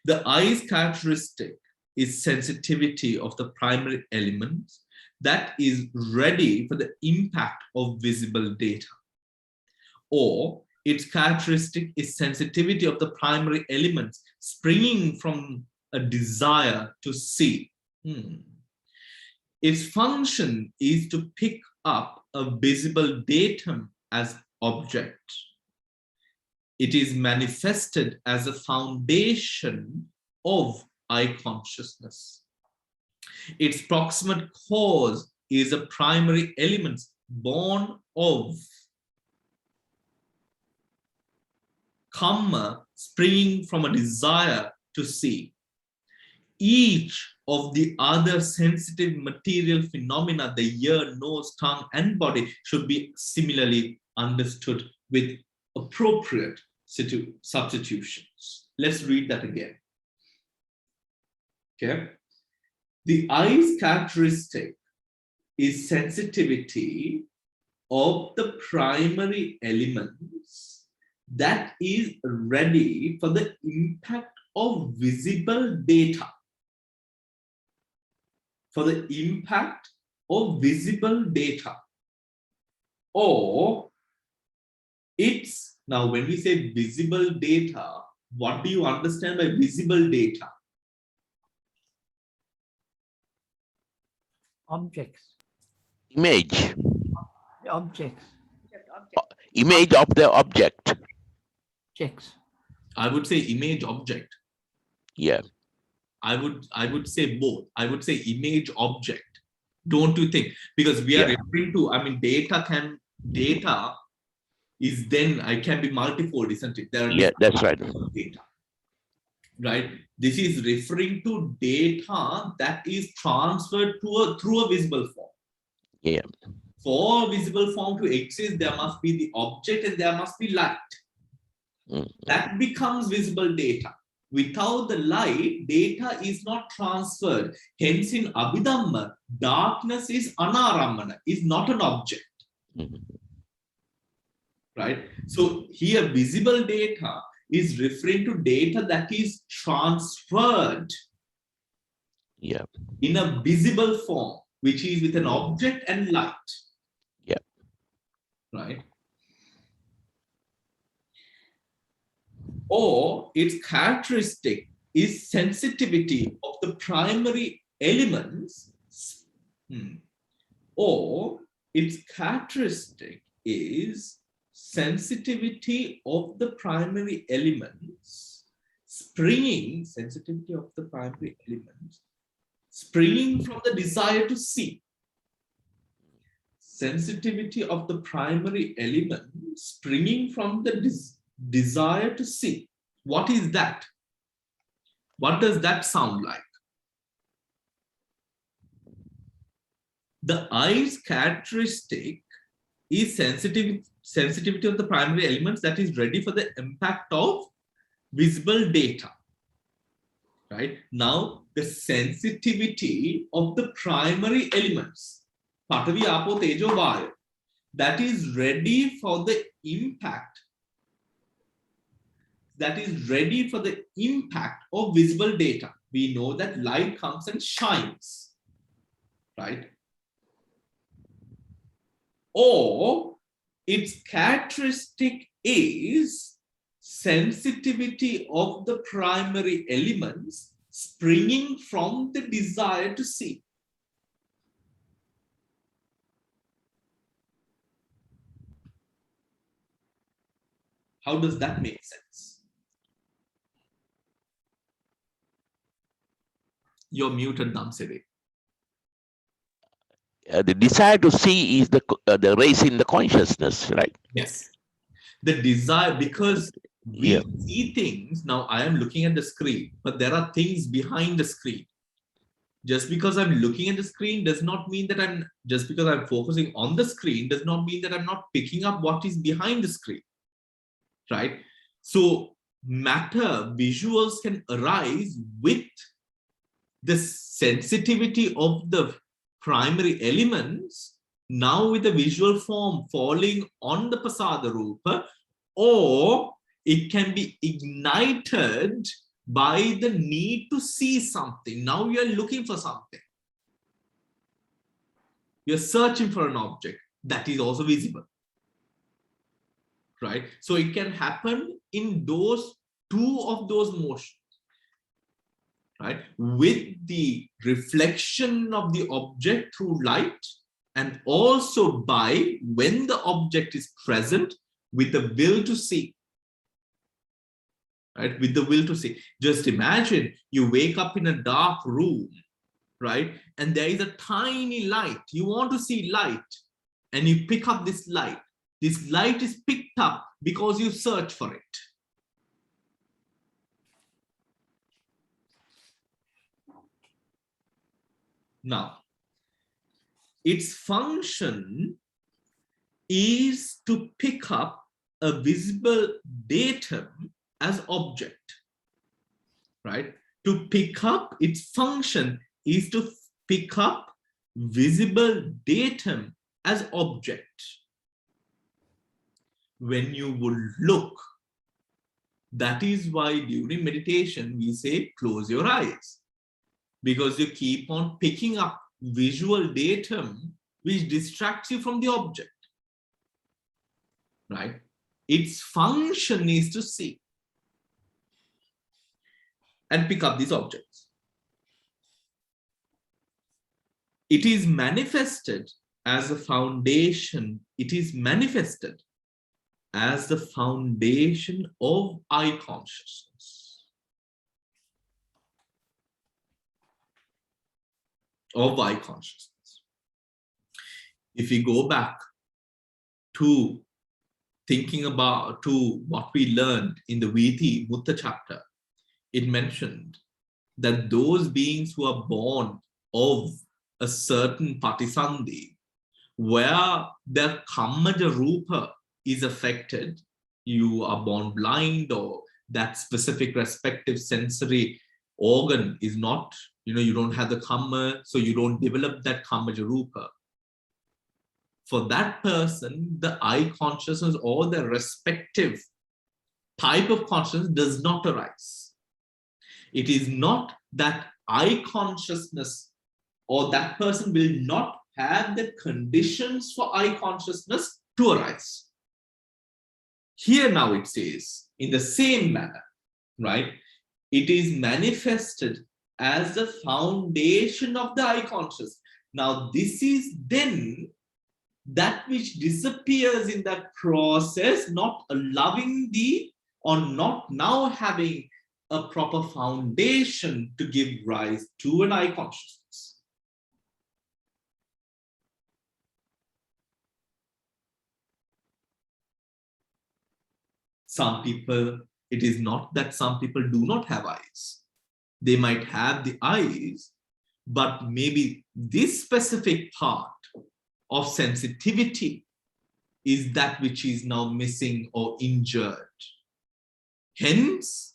S1: The eye's characteristic is sensitivity of the primary element that is ready for the impact of visible data, or its characteristic is sensitivity of the primary elements springing from a desire to see. Its function is to pick up a visible datum as object. It is manifested as a foundation of eye consciousness. Its proximate cause is a primary element born of kamma, springing from a desire to see. Each of the other sensitive material phenomena, the ear, nose, tongue, and body, should be similarly understood with appropriate substitutions. Let's read that again. Okay. The eye's characteristic is sensitivity of the primary elements that is ready for the impact of visible data. For the impact of visible data. Or it's, now when we say visible data, what do you understand by visible data?
S3: Objects.
S2: Image.
S3: Objects.
S2: Image of the object.
S3: Objects.
S1: I would say image object.
S2: Yeah.
S1: I would say both. I would say image object. Don't you think? Because we are referring to, I mean, data is then, I can be multifold, isn't it? There are
S2: That's right.
S1: data, right? This is referring to data that is transferred through a visible form.
S2: Yeah.
S1: For a visible form to exist, there must be the object and there must be light. That becomes visible data. Without the light, data is not transferred. Hence, in Abhidhamma, darkness is anarammana, is not an object. Right? So here, visible data is referring to data that is transferred in a visible form, which is with an object and light.
S2: Yeah.
S1: Right? Or its characteristic is sensitivity of the primary elements, or its characteristic is sensitivity of the primary elements, sensitivity of the primary elements, springing from the desire to see. Sensitivity of the primary element springing from the desire to see. What is that? What does that sound like? The eye's characteristic is sensitivity of the primary elements that is ready for the impact of visible data. Right? Now, the sensitivity of the primary elements, Patavi, Apo, Tejo, Vayu, that is ready for the impact. That is ready for the impact of visible data. We know that light comes and shines, right? Or its characteristic is sensitivity of the primary elements springing from the desire to see. How does that make sense? You're muted, Damsede.
S2: The desire to see is the race in the consciousness, right?
S1: Yes. The desire, because we see things. Now I am looking at the screen, but there are things behind the screen. Just because I'm looking at the screen does not mean that just because I'm focusing on the screen does not mean that I'm not picking up what is behind the screen, right? So matter, visuals can arise with the sensitivity of the primary elements, now with the visual form falling on the pasada rupa, or it can be ignited by the need to see something. Now you're looking for something. You're searching for an object that is also visible. Right? So it can happen in two of those motions. Right? With the reflection of the object through light, and also by when the object is present with the will to see. Right? With the will to see. Just imagine you wake up in a dark room, right? And there is a tiny light. You want to see light, and you pick up this light. This light is picked up because you search for it. Now, its function is to pick up a visible datum as object, right? To pick up, its function is to pick up visible datum as object. When you would look, that is why during meditation we say close your eyes, because you keep on picking up visual datum which distracts you from the object, right? Its function is to see. and pick up these objects. It is manifested as a foundation. It is manifested as the foundation of I consciousness. Of I consciousness. If we go back to thinking about what we learned in the Viti Mutta chapter, it mentioned that those beings who are born of a certain patisandhi, where the kammaja rupa is affected, you are born blind, or that specific respective sensory organ is not, you don't have the kamma, so you don't develop that kammaja rupa. For that person, the I consciousness or the respective type of consciousness does not arise. It is not that I consciousness or that person will not have the conditions for I consciousness to arise. Here now it says, in the same manner, right? It is manifested as the foundation of the I consciousness. Now this is then that which disappears in that process, not allowing or not now having a proper foundation to give rise to an I consciousness. Some people, it is not that some people do not have eyes. They might have the eyes, but maybe this specific part of sensitivity is that which is now missing or injured. Hence,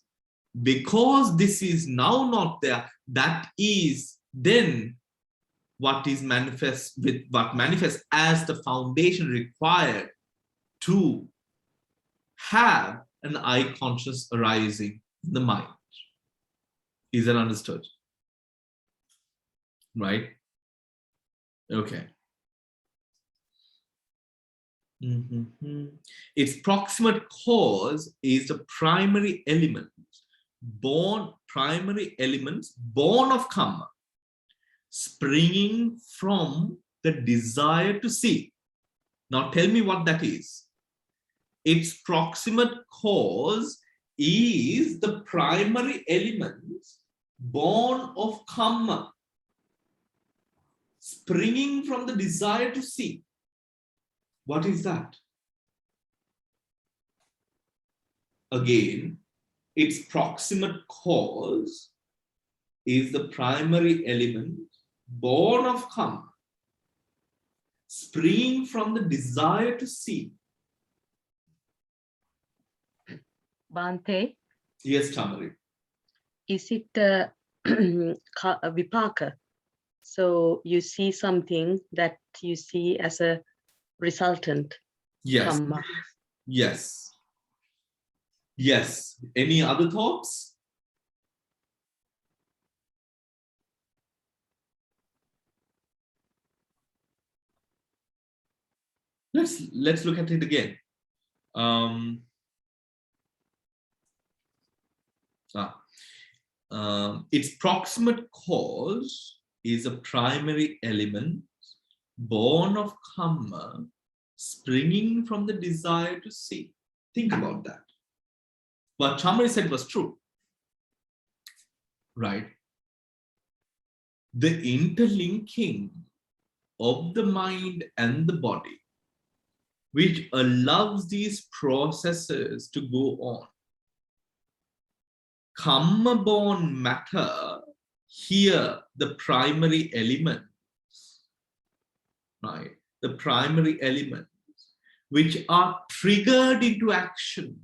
S1: because this is now not there, that is then what is manifest with what manifests as the foundation required to have an I conscious arising in the mind. Is that understood? Right? Okay. Its proximate cause is the primary element, primary elements born of karma, springing from the desire to see. Now tell me what that is. Its proximate cause is the primary elements born of karma, springing from the desire to see. What is that? Again, its proximate cause is the primary element born of karma, springing from the desire to see.
S5: Bhante?
S1: Yes, Tamari.
S5: Is it vipaka? So you see something that you see as a resultant.
S1: Yes.
S5: Karma.
S1: Yes. Yes. Any other thoughts? Let's look at it again. Its proximate cause is a primary element born of karma, springing from the desire to see. Think about that. What Chamari said was true, right? The interlinking of the mind and the body, which allows these processes to go on. Karma-born matter, here the primary elements, right? The primary elements which are triggered into action,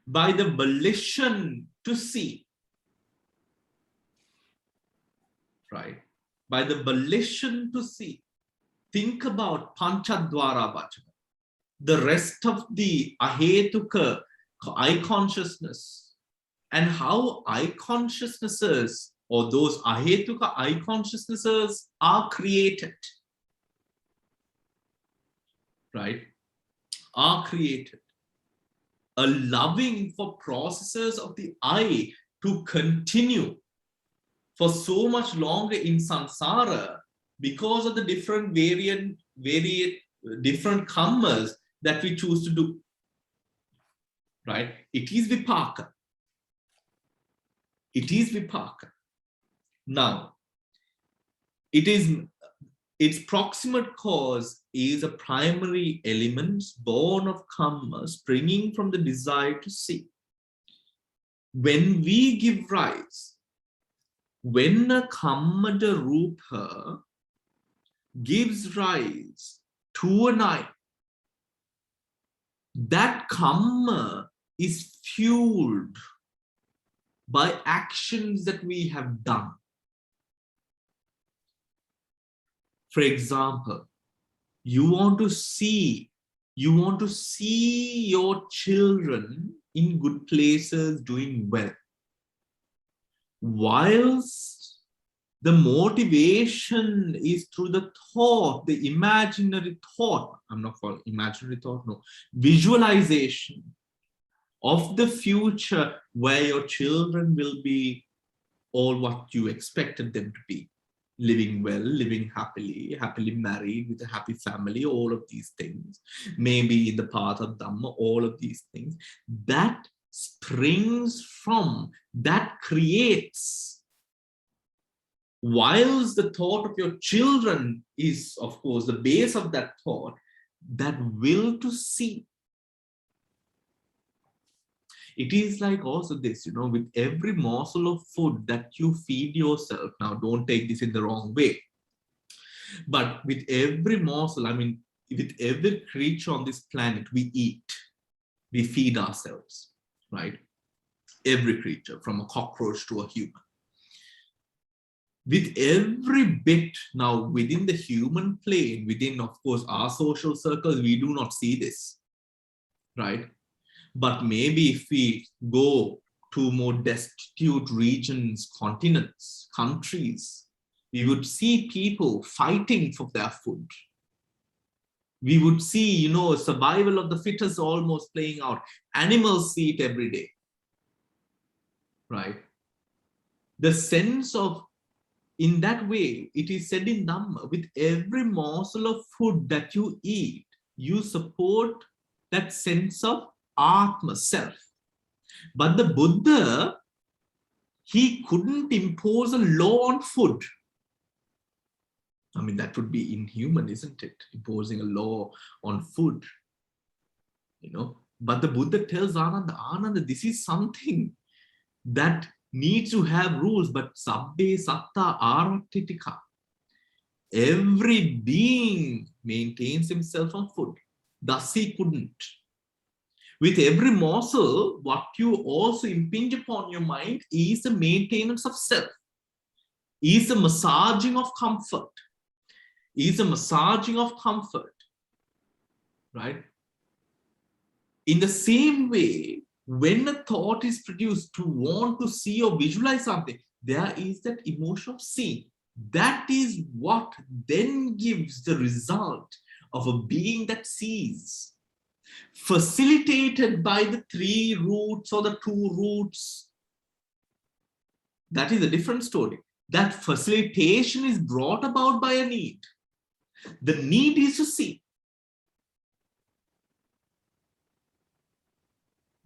S1: by the volition to see, right? By the volition to see. Think about Panchadvara Vachana. The rest of the ahetuka I consciousness, and how I consciousnesses or those ahetuka I consciousnesses are created, right? Are created. allowing for processes of the I to continue for so much longer in samsara because of the different different karmas that we choose to do. Right? It is vipaka. It is vipaka. Now, its proximate cause is a primary element born of karma springing from the desire to see. When we give rise, when a kammada rupa gives rise to an I, that karma is fueled by actions that we have done. For example, you want to see your children in good places doing well. Whilst the motivation is through the thought, the imaginary thought, I'm not calling imaginary thought, no, visualization of the future where your children will be all what you expected them to be. Living well, living happily married with a happy family, all of these things. Maybe in the path of Dhamma, all of these things. That springs from, that creates, whilst the thought of your children is, of course, the base of that thought, that will to see. It is like also this, with every morsel of food that you feed yourself. Now, don't take this in the wrong way. But with every morsel, with every creature on this planet, we eat, we feed ourselves, right? Every creature, from a cockroach to a human. With every bit now within the human plane, within, of course, our social circles, we do not see this, right? But maybe if we go to more destitute regions, continents, countries, we would see people fighting for their food. We would see, survival of the fittest almost playing out. Animals see it every day, right? The sense of, in that way, it is said in Dhamma, with every morsel of food that you eat, you support that sense of Atma, self. But the Buddha, he couldn't impose a law on food. That would be inhuman, isn't it? Imposing a law on food, But the Buddha tells Ananda, this is something that needs to have rules, but sabbe satta arattitika. Every being maintains himself on food. Thus he couldn't. With every morsel, what you also impinge upon your mind is the maintenance of self, is the massaging of comfort, right? In the same way, when a thought is produced to want to see or visualize something, there is that emotion of seeing. That is what then gives the result of a being that sees, facilitated by the 3 roots or the 2 roots. That is a different story. That facilitation is brought about by a need. The need is to see.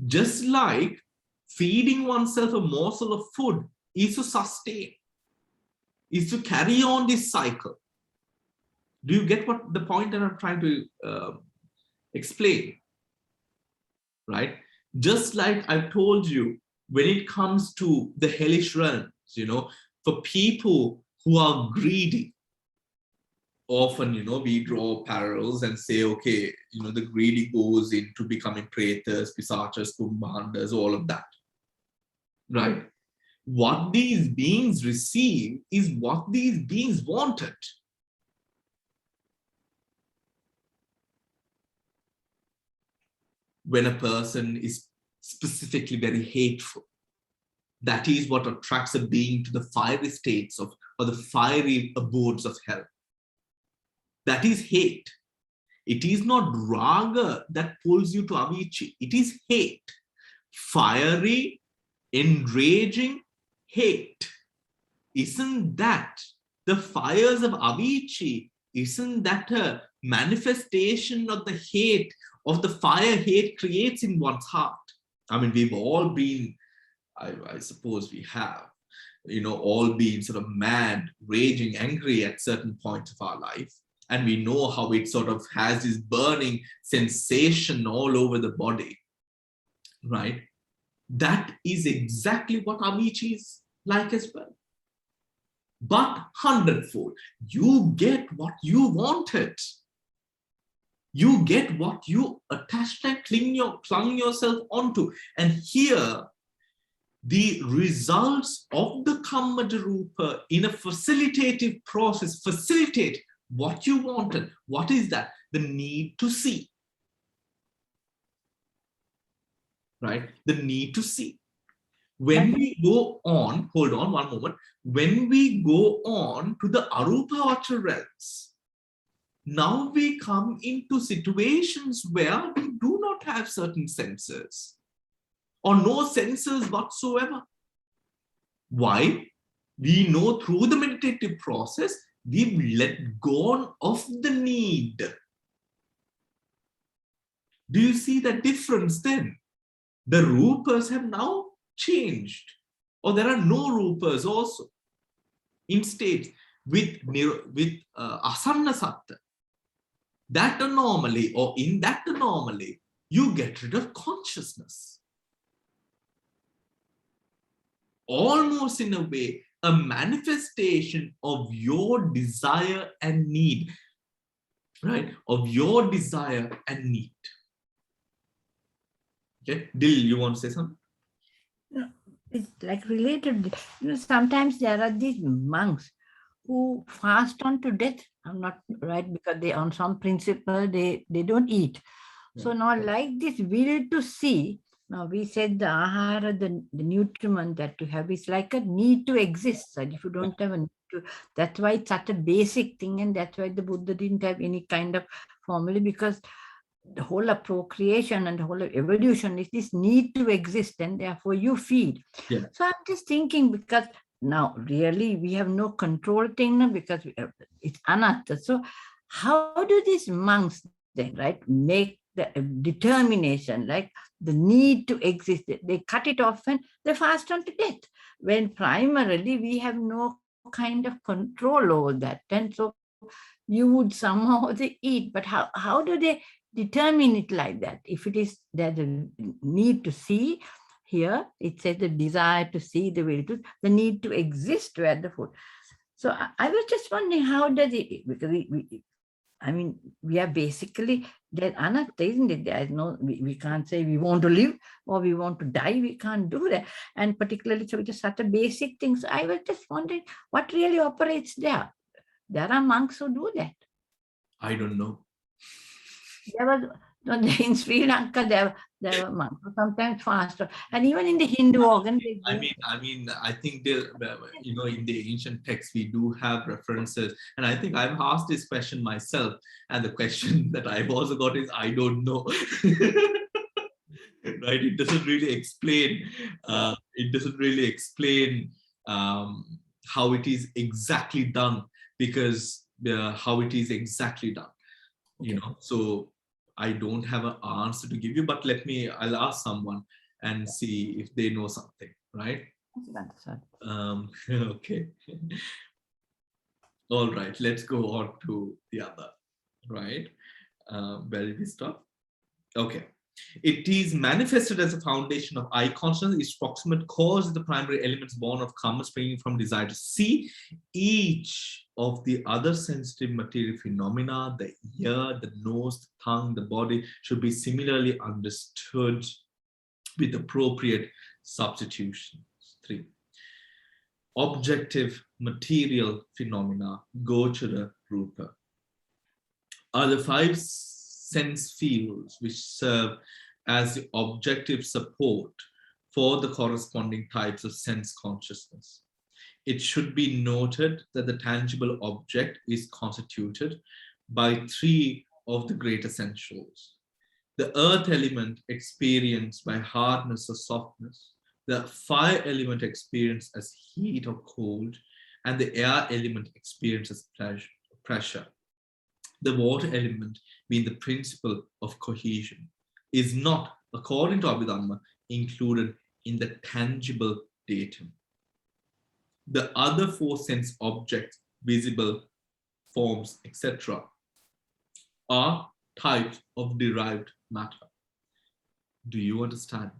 S1: Just like feeding oneself a morsel of food is to sustain, is to carry on this cycle. Do you get what the point that I'm trying to explain? Right? Just like I've told you, when it comes to the hellish realms, for people who are greedy, often, we draw parallels and say, okay, the greedy goes into becoming pretas, pisachas, kumbhandas, all of that, right? What these beings receive is what these beings wanted. When a person is specifically very hateful, that is what attracts a being to the fiery states of, or the fiery abodes of hell. That is hate. It is not raga that pulls you to avicii. It is hate. Fiery, enraging hate. Isn't that the fires of avicii? Isn't that a manifestation of the hate, of the fire hate creates in one's heart? I mean, we've all been, I suppose we have, all been sort of mad, raging, angry at certain points of our life. And we know how it sort of has this burning sensation all over the body, right? That is exactly what avicii is like as well. But 100-fold, you get what you wanted. You get what you attached and clung yourself onto. And here, the results of the Kammada Rupa in a facilitative process, facilitate what you wanted. What is that? The need to see. Right? The need to see. When we go on, hold on one moment. When we go on to the Arupavacha realms, now we come into situations where we do not have certain senses or no senses whatsoever. Why? We know through the meditative process, we've let go of the need. Do you see the difference then? The rupas have now changed, or there are no rupas also in states with asanna satta. That anomaly, or in that anomaly, you get rid of consciousness. Almost in a way, a manifestation of your desire and need, right? Of your desire and need. Okay, Dil, you want to say something?
S3: No, it's like related. Sometimes there are these monks who fast on to death. I'm not right, because they on some principle they don't eat. Yeah. So now like this will to see, now we said the ahara, the nutriment that you have is like a need to exist. And if you don't have a need to, that's why it's such a basic thing, and that's why the Buddha didn't have any kind of formula, because the whole of procreation and the whole of evolution is this need to exist, and therefore you feed. Yeah. So I'm just thinking, because now really we have no control thing now, because it's anatta. So how do these monks then, right, make the determination, like the need to exist? They cut it off and they fast on to death, when primarily we have no kind of control over that. And so you would somehow they eat, but how do they determine it like that? If it is there's a need to see, here it says the desire to see, the will to, the need to exist where the food. So I was just wondering, how does it, because we are basically, that anatta, isn't it? There is no, we can't say we want to live or we want to die. We can't do that. And particularly, so it is such a basic thing. So I was just wondering what really operates there. There are monks who do that.
S1: I don't know.
S3: There was, in Sri Lanka, there were monks who sometimes faster, and even in the Hindu organ.
S1: I think in the ancient texts we do have references, and I think I've asked this question myself, and the question that I've also got is I don't know. Right? It doesn't really explain. It doesn't really explain how it is exactly done, because how it is exactly done. So I don't have an answer to give you, but I'll ask someone and see if they know something, right? Okay. All right, let's go on to the other, right? Where did we stop? Okay. It is manifested as a foundation of eye consciousness. Its proximate cause is the primary elements born of karma, springing from desire to see. Each of the other sensitive material phenomena, the ear, the nose, the tongue, the body, should be similarly understood with appropriate substitutions. 3. Objective material phenomena, gochara rupa, are the 5 sense fields which serve as the objective support for the corresponding types of sense consciousness. It should be noted that the tangible object is constituted by 3 of the great essentials. The earth element experienced by hardness or softness, the fire element experienced as heat or cold, and the air element experienced as pressure. The water element, being the principle of cohesion, is not, according to Abhidhamma, included in the tangible datum. The other four sense objects, visible, forms, etc., are types of derived matter. Do you understand?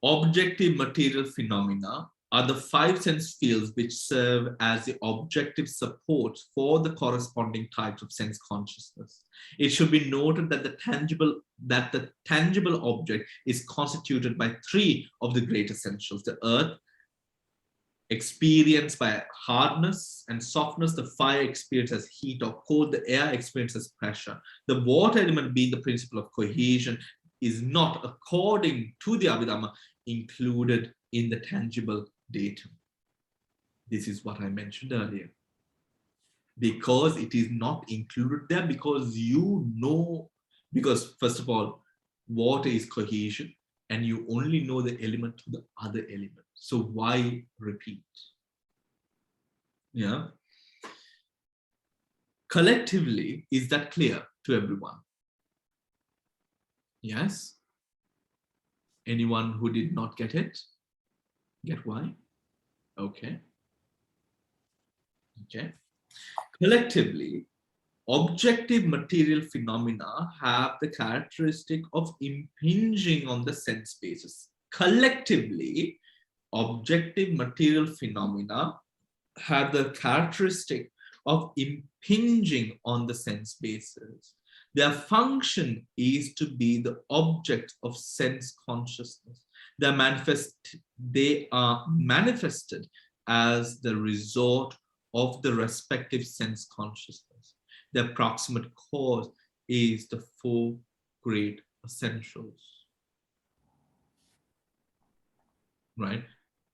S1: Objective material phenomena are the five sense fields which serve as the objective support for the corresponding types of sense consciousness. It should be noted that the tangible object is constituted by three of the great essentials: the earth, experienced by hardness and softness, the fire experienced as heat or cold, the air experienced as pressure. The water element, being the principle of cohesion, is not, according to the Abhidhamma, included in the tangible datum. This is what I mentioned earlier. Because it is not included there, because you know, because first of all, water is cohesion, and you only know the element to the other element. So why repeat? Yeah. Collectively, is that clear to everyone? Yes? Anyone who did not get it? Get why? Okay. Okay. Collectively, objective material phenomena have the characteristic of impinging on the sense basis. Collectively, objective material phenomena have the characteristic of impinging on the sense basis. Their function is to be the object of sense consciousness. They are manifested as the result of the respective sense consciousness. The proximate cause is the four great essentials. Right?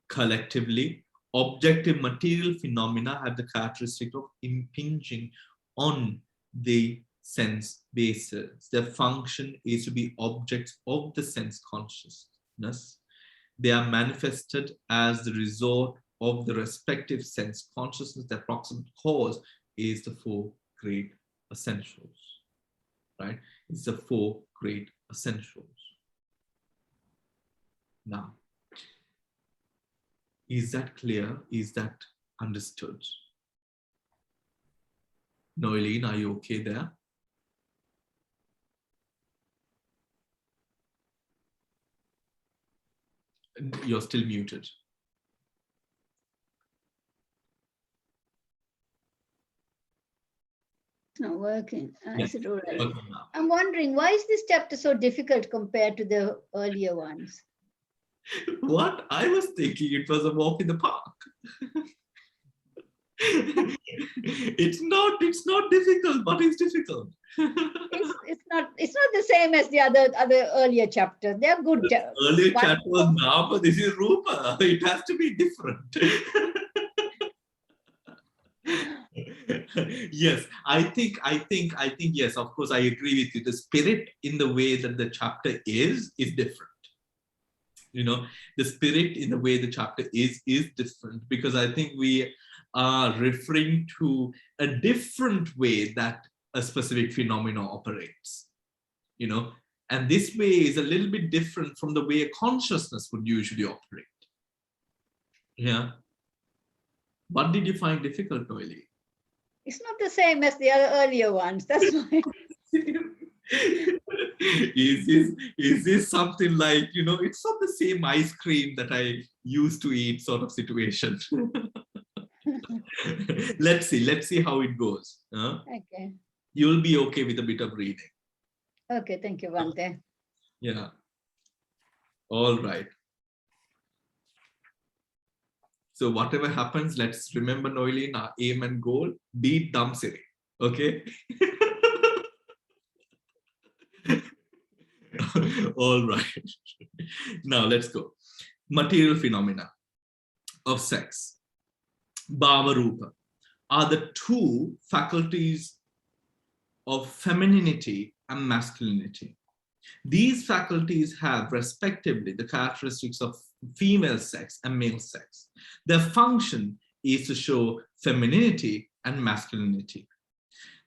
S1: Collectively, objective material phenomena have the characteristic of impinging on the sense basis. Their function is to be objects of the sense consciousness. They are manifested as the result of the respective sense consciousness. Their proximate cause is the four great essentials. Right? It's the four great essentials. Now, is that clear? Is that understood? Noeline, are you okay there? You're still muted.
S6: It's not working.
S1: Yes.
S6: Is it all right?
S1: Okay, now.
S6: I'm wondering, why is this chapter so difficult compared to the earlier ones?
S1: What? I was thinking it was a walk in the park. It's not difficult, but it's difficult.
S6: It's not the same as the other earlier chapters. They're good.
S1: The earlier chapter was Nama, this is Rupa. It has to be different. Yes, I think yes, of course, I agree with you. The spirit in the way that the chapter is different. You know, the spirit in the way the chapter is different, because I think we are referring to a different way that a specific phenomenon operates, you know, and this way is a little bit different from the way a consciousness would usually operate. Yeah. What did you find difficult, Noeline?
S6: It's not the same as the other earlier ones. That's why.
S1: Is this something like, you know, it's not the same ice cream that I used to eat sort of situation. Let's see how it goes.
S6: Okay.
S1: You'll be okay with a bit of reading.
S6: Okay, thank you, Bhante.
S1: Yeah. All right. So whatever happens, let's remember, Noeline, our aim and goal, beat Dhamma Center. Okay? All right. Now let's go. Material phenomena of sex. Bhava Rupa. are the two faculties of femininity and masculinity. These faculties have respectively the characteristics of female sex and male sex. Their function is to show femininity and masculinity.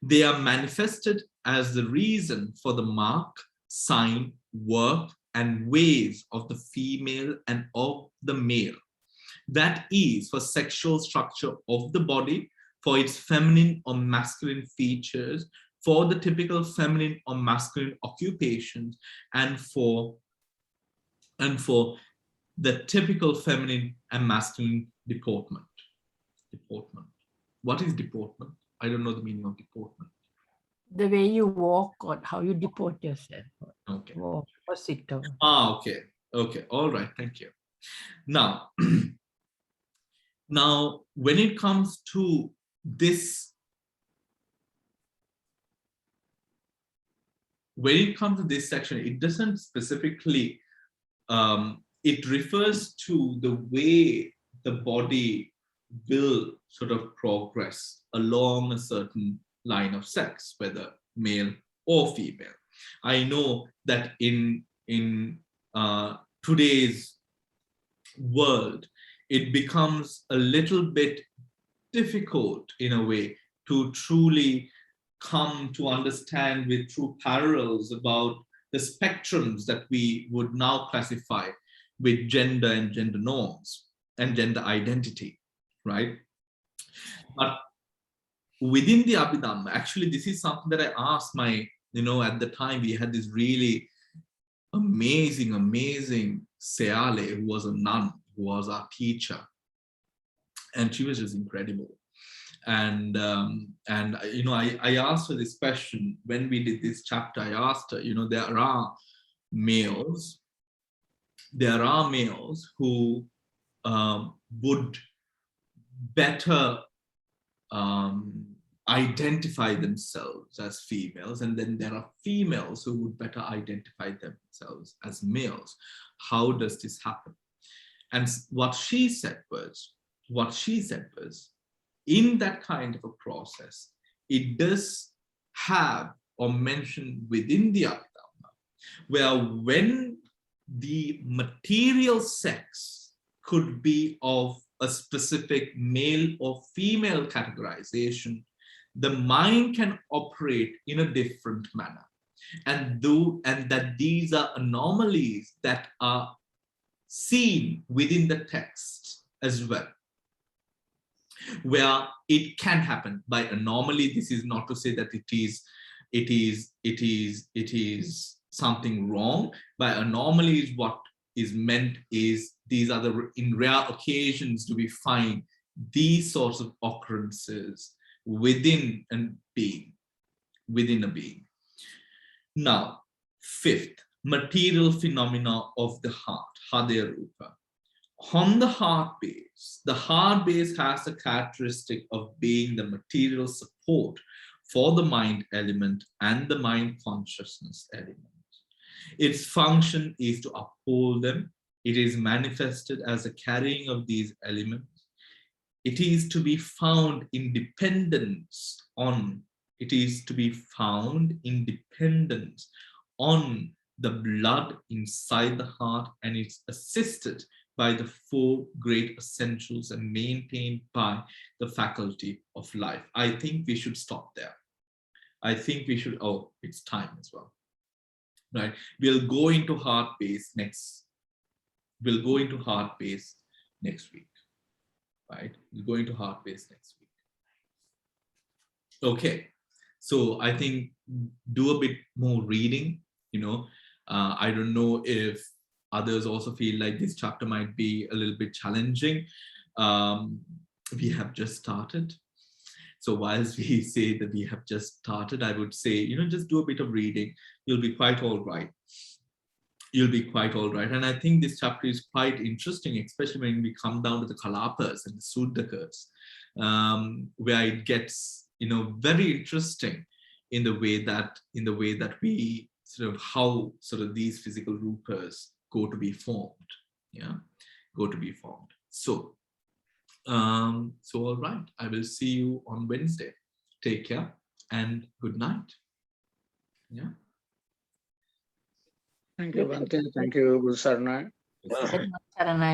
S1: They are manifested as the reason for the mark, sign, work, and ways of the female and of the male. That is, for sexual structure of the body, for its feminine or masculine features, for the typical feminine or masculine occupations, and for the typical feminine and masculine deportment. Deportment. What is deportment? I don't know the meaning of deportment.
S3: The way you walk or how you deport yourself.
S1: Okay.
S3: Walk or sit down.
S1: Okay. Okay. All right. Thank you. Now, now, when it comes to this, section, it doesn't specifically, it refers to the way the body will sort of progress along a certain line of sex, whether male or female. I know that in today's world, it becomes a little bit difficult in a way to truly come to understand with true parallels about the spectrums that we would now classify with gender and gender norms and gender identity, right? But within the Abhidhamma, actually, this is something that I asked my, at the time we had this really amazing Seale, who was a nun, who was our teacher. And she was just incredible. And I asked her this question when we did this chapter. I asked her, there are males who would better identify themselves as females, and then there are females who would better identify themselves as males. How does this happen? And what she said was, in that kind of a process, it does have or mention within the Abhidhamma, where when the material sex could be of a specific male or female categorization, the mind can operate in a different manner. And that these are anomalies that are seen within the text as well, where it can happen. By anomaly, this is not to say that it is something wrong. By anomaly, is what is meant is these are in rare occasions do we find these sorts of occurrences within a being. Now, fifth, material phenomena of the heart, Hade Rupa. On the heart base has the characteristic of being the material support for the mind element and the mind consciousness element. Its function is to uphold them. It is manifested as a carrying of these elements. It is to be found in dependence on the blood inside the heart, and it's assisted by the four great essentials and maintained by the faculty of life. I think we should stop there. I think we should, it's time as well, right? We'll go into heart base next week, right? We'll go into heart base next week. Okay, so I think do a bit more reading, I don't know if others also feel like this chapter might be a little bit challenging. We have just started. So whilst we say that we have just started, I would say, just do a bit of reading. You'll be quite all right. And I think this chapter is quite interesting, especially when we come down to the Kalapas and the Suddakas, where it gets, very interesting in the way that we how these physical rupas go to be formed. So So all right, I will see you on Wednesday. Take care and good night. Yeah.
S7: Thank you, Bhante. Thank you, Guru Sarana.
S3: Saranai.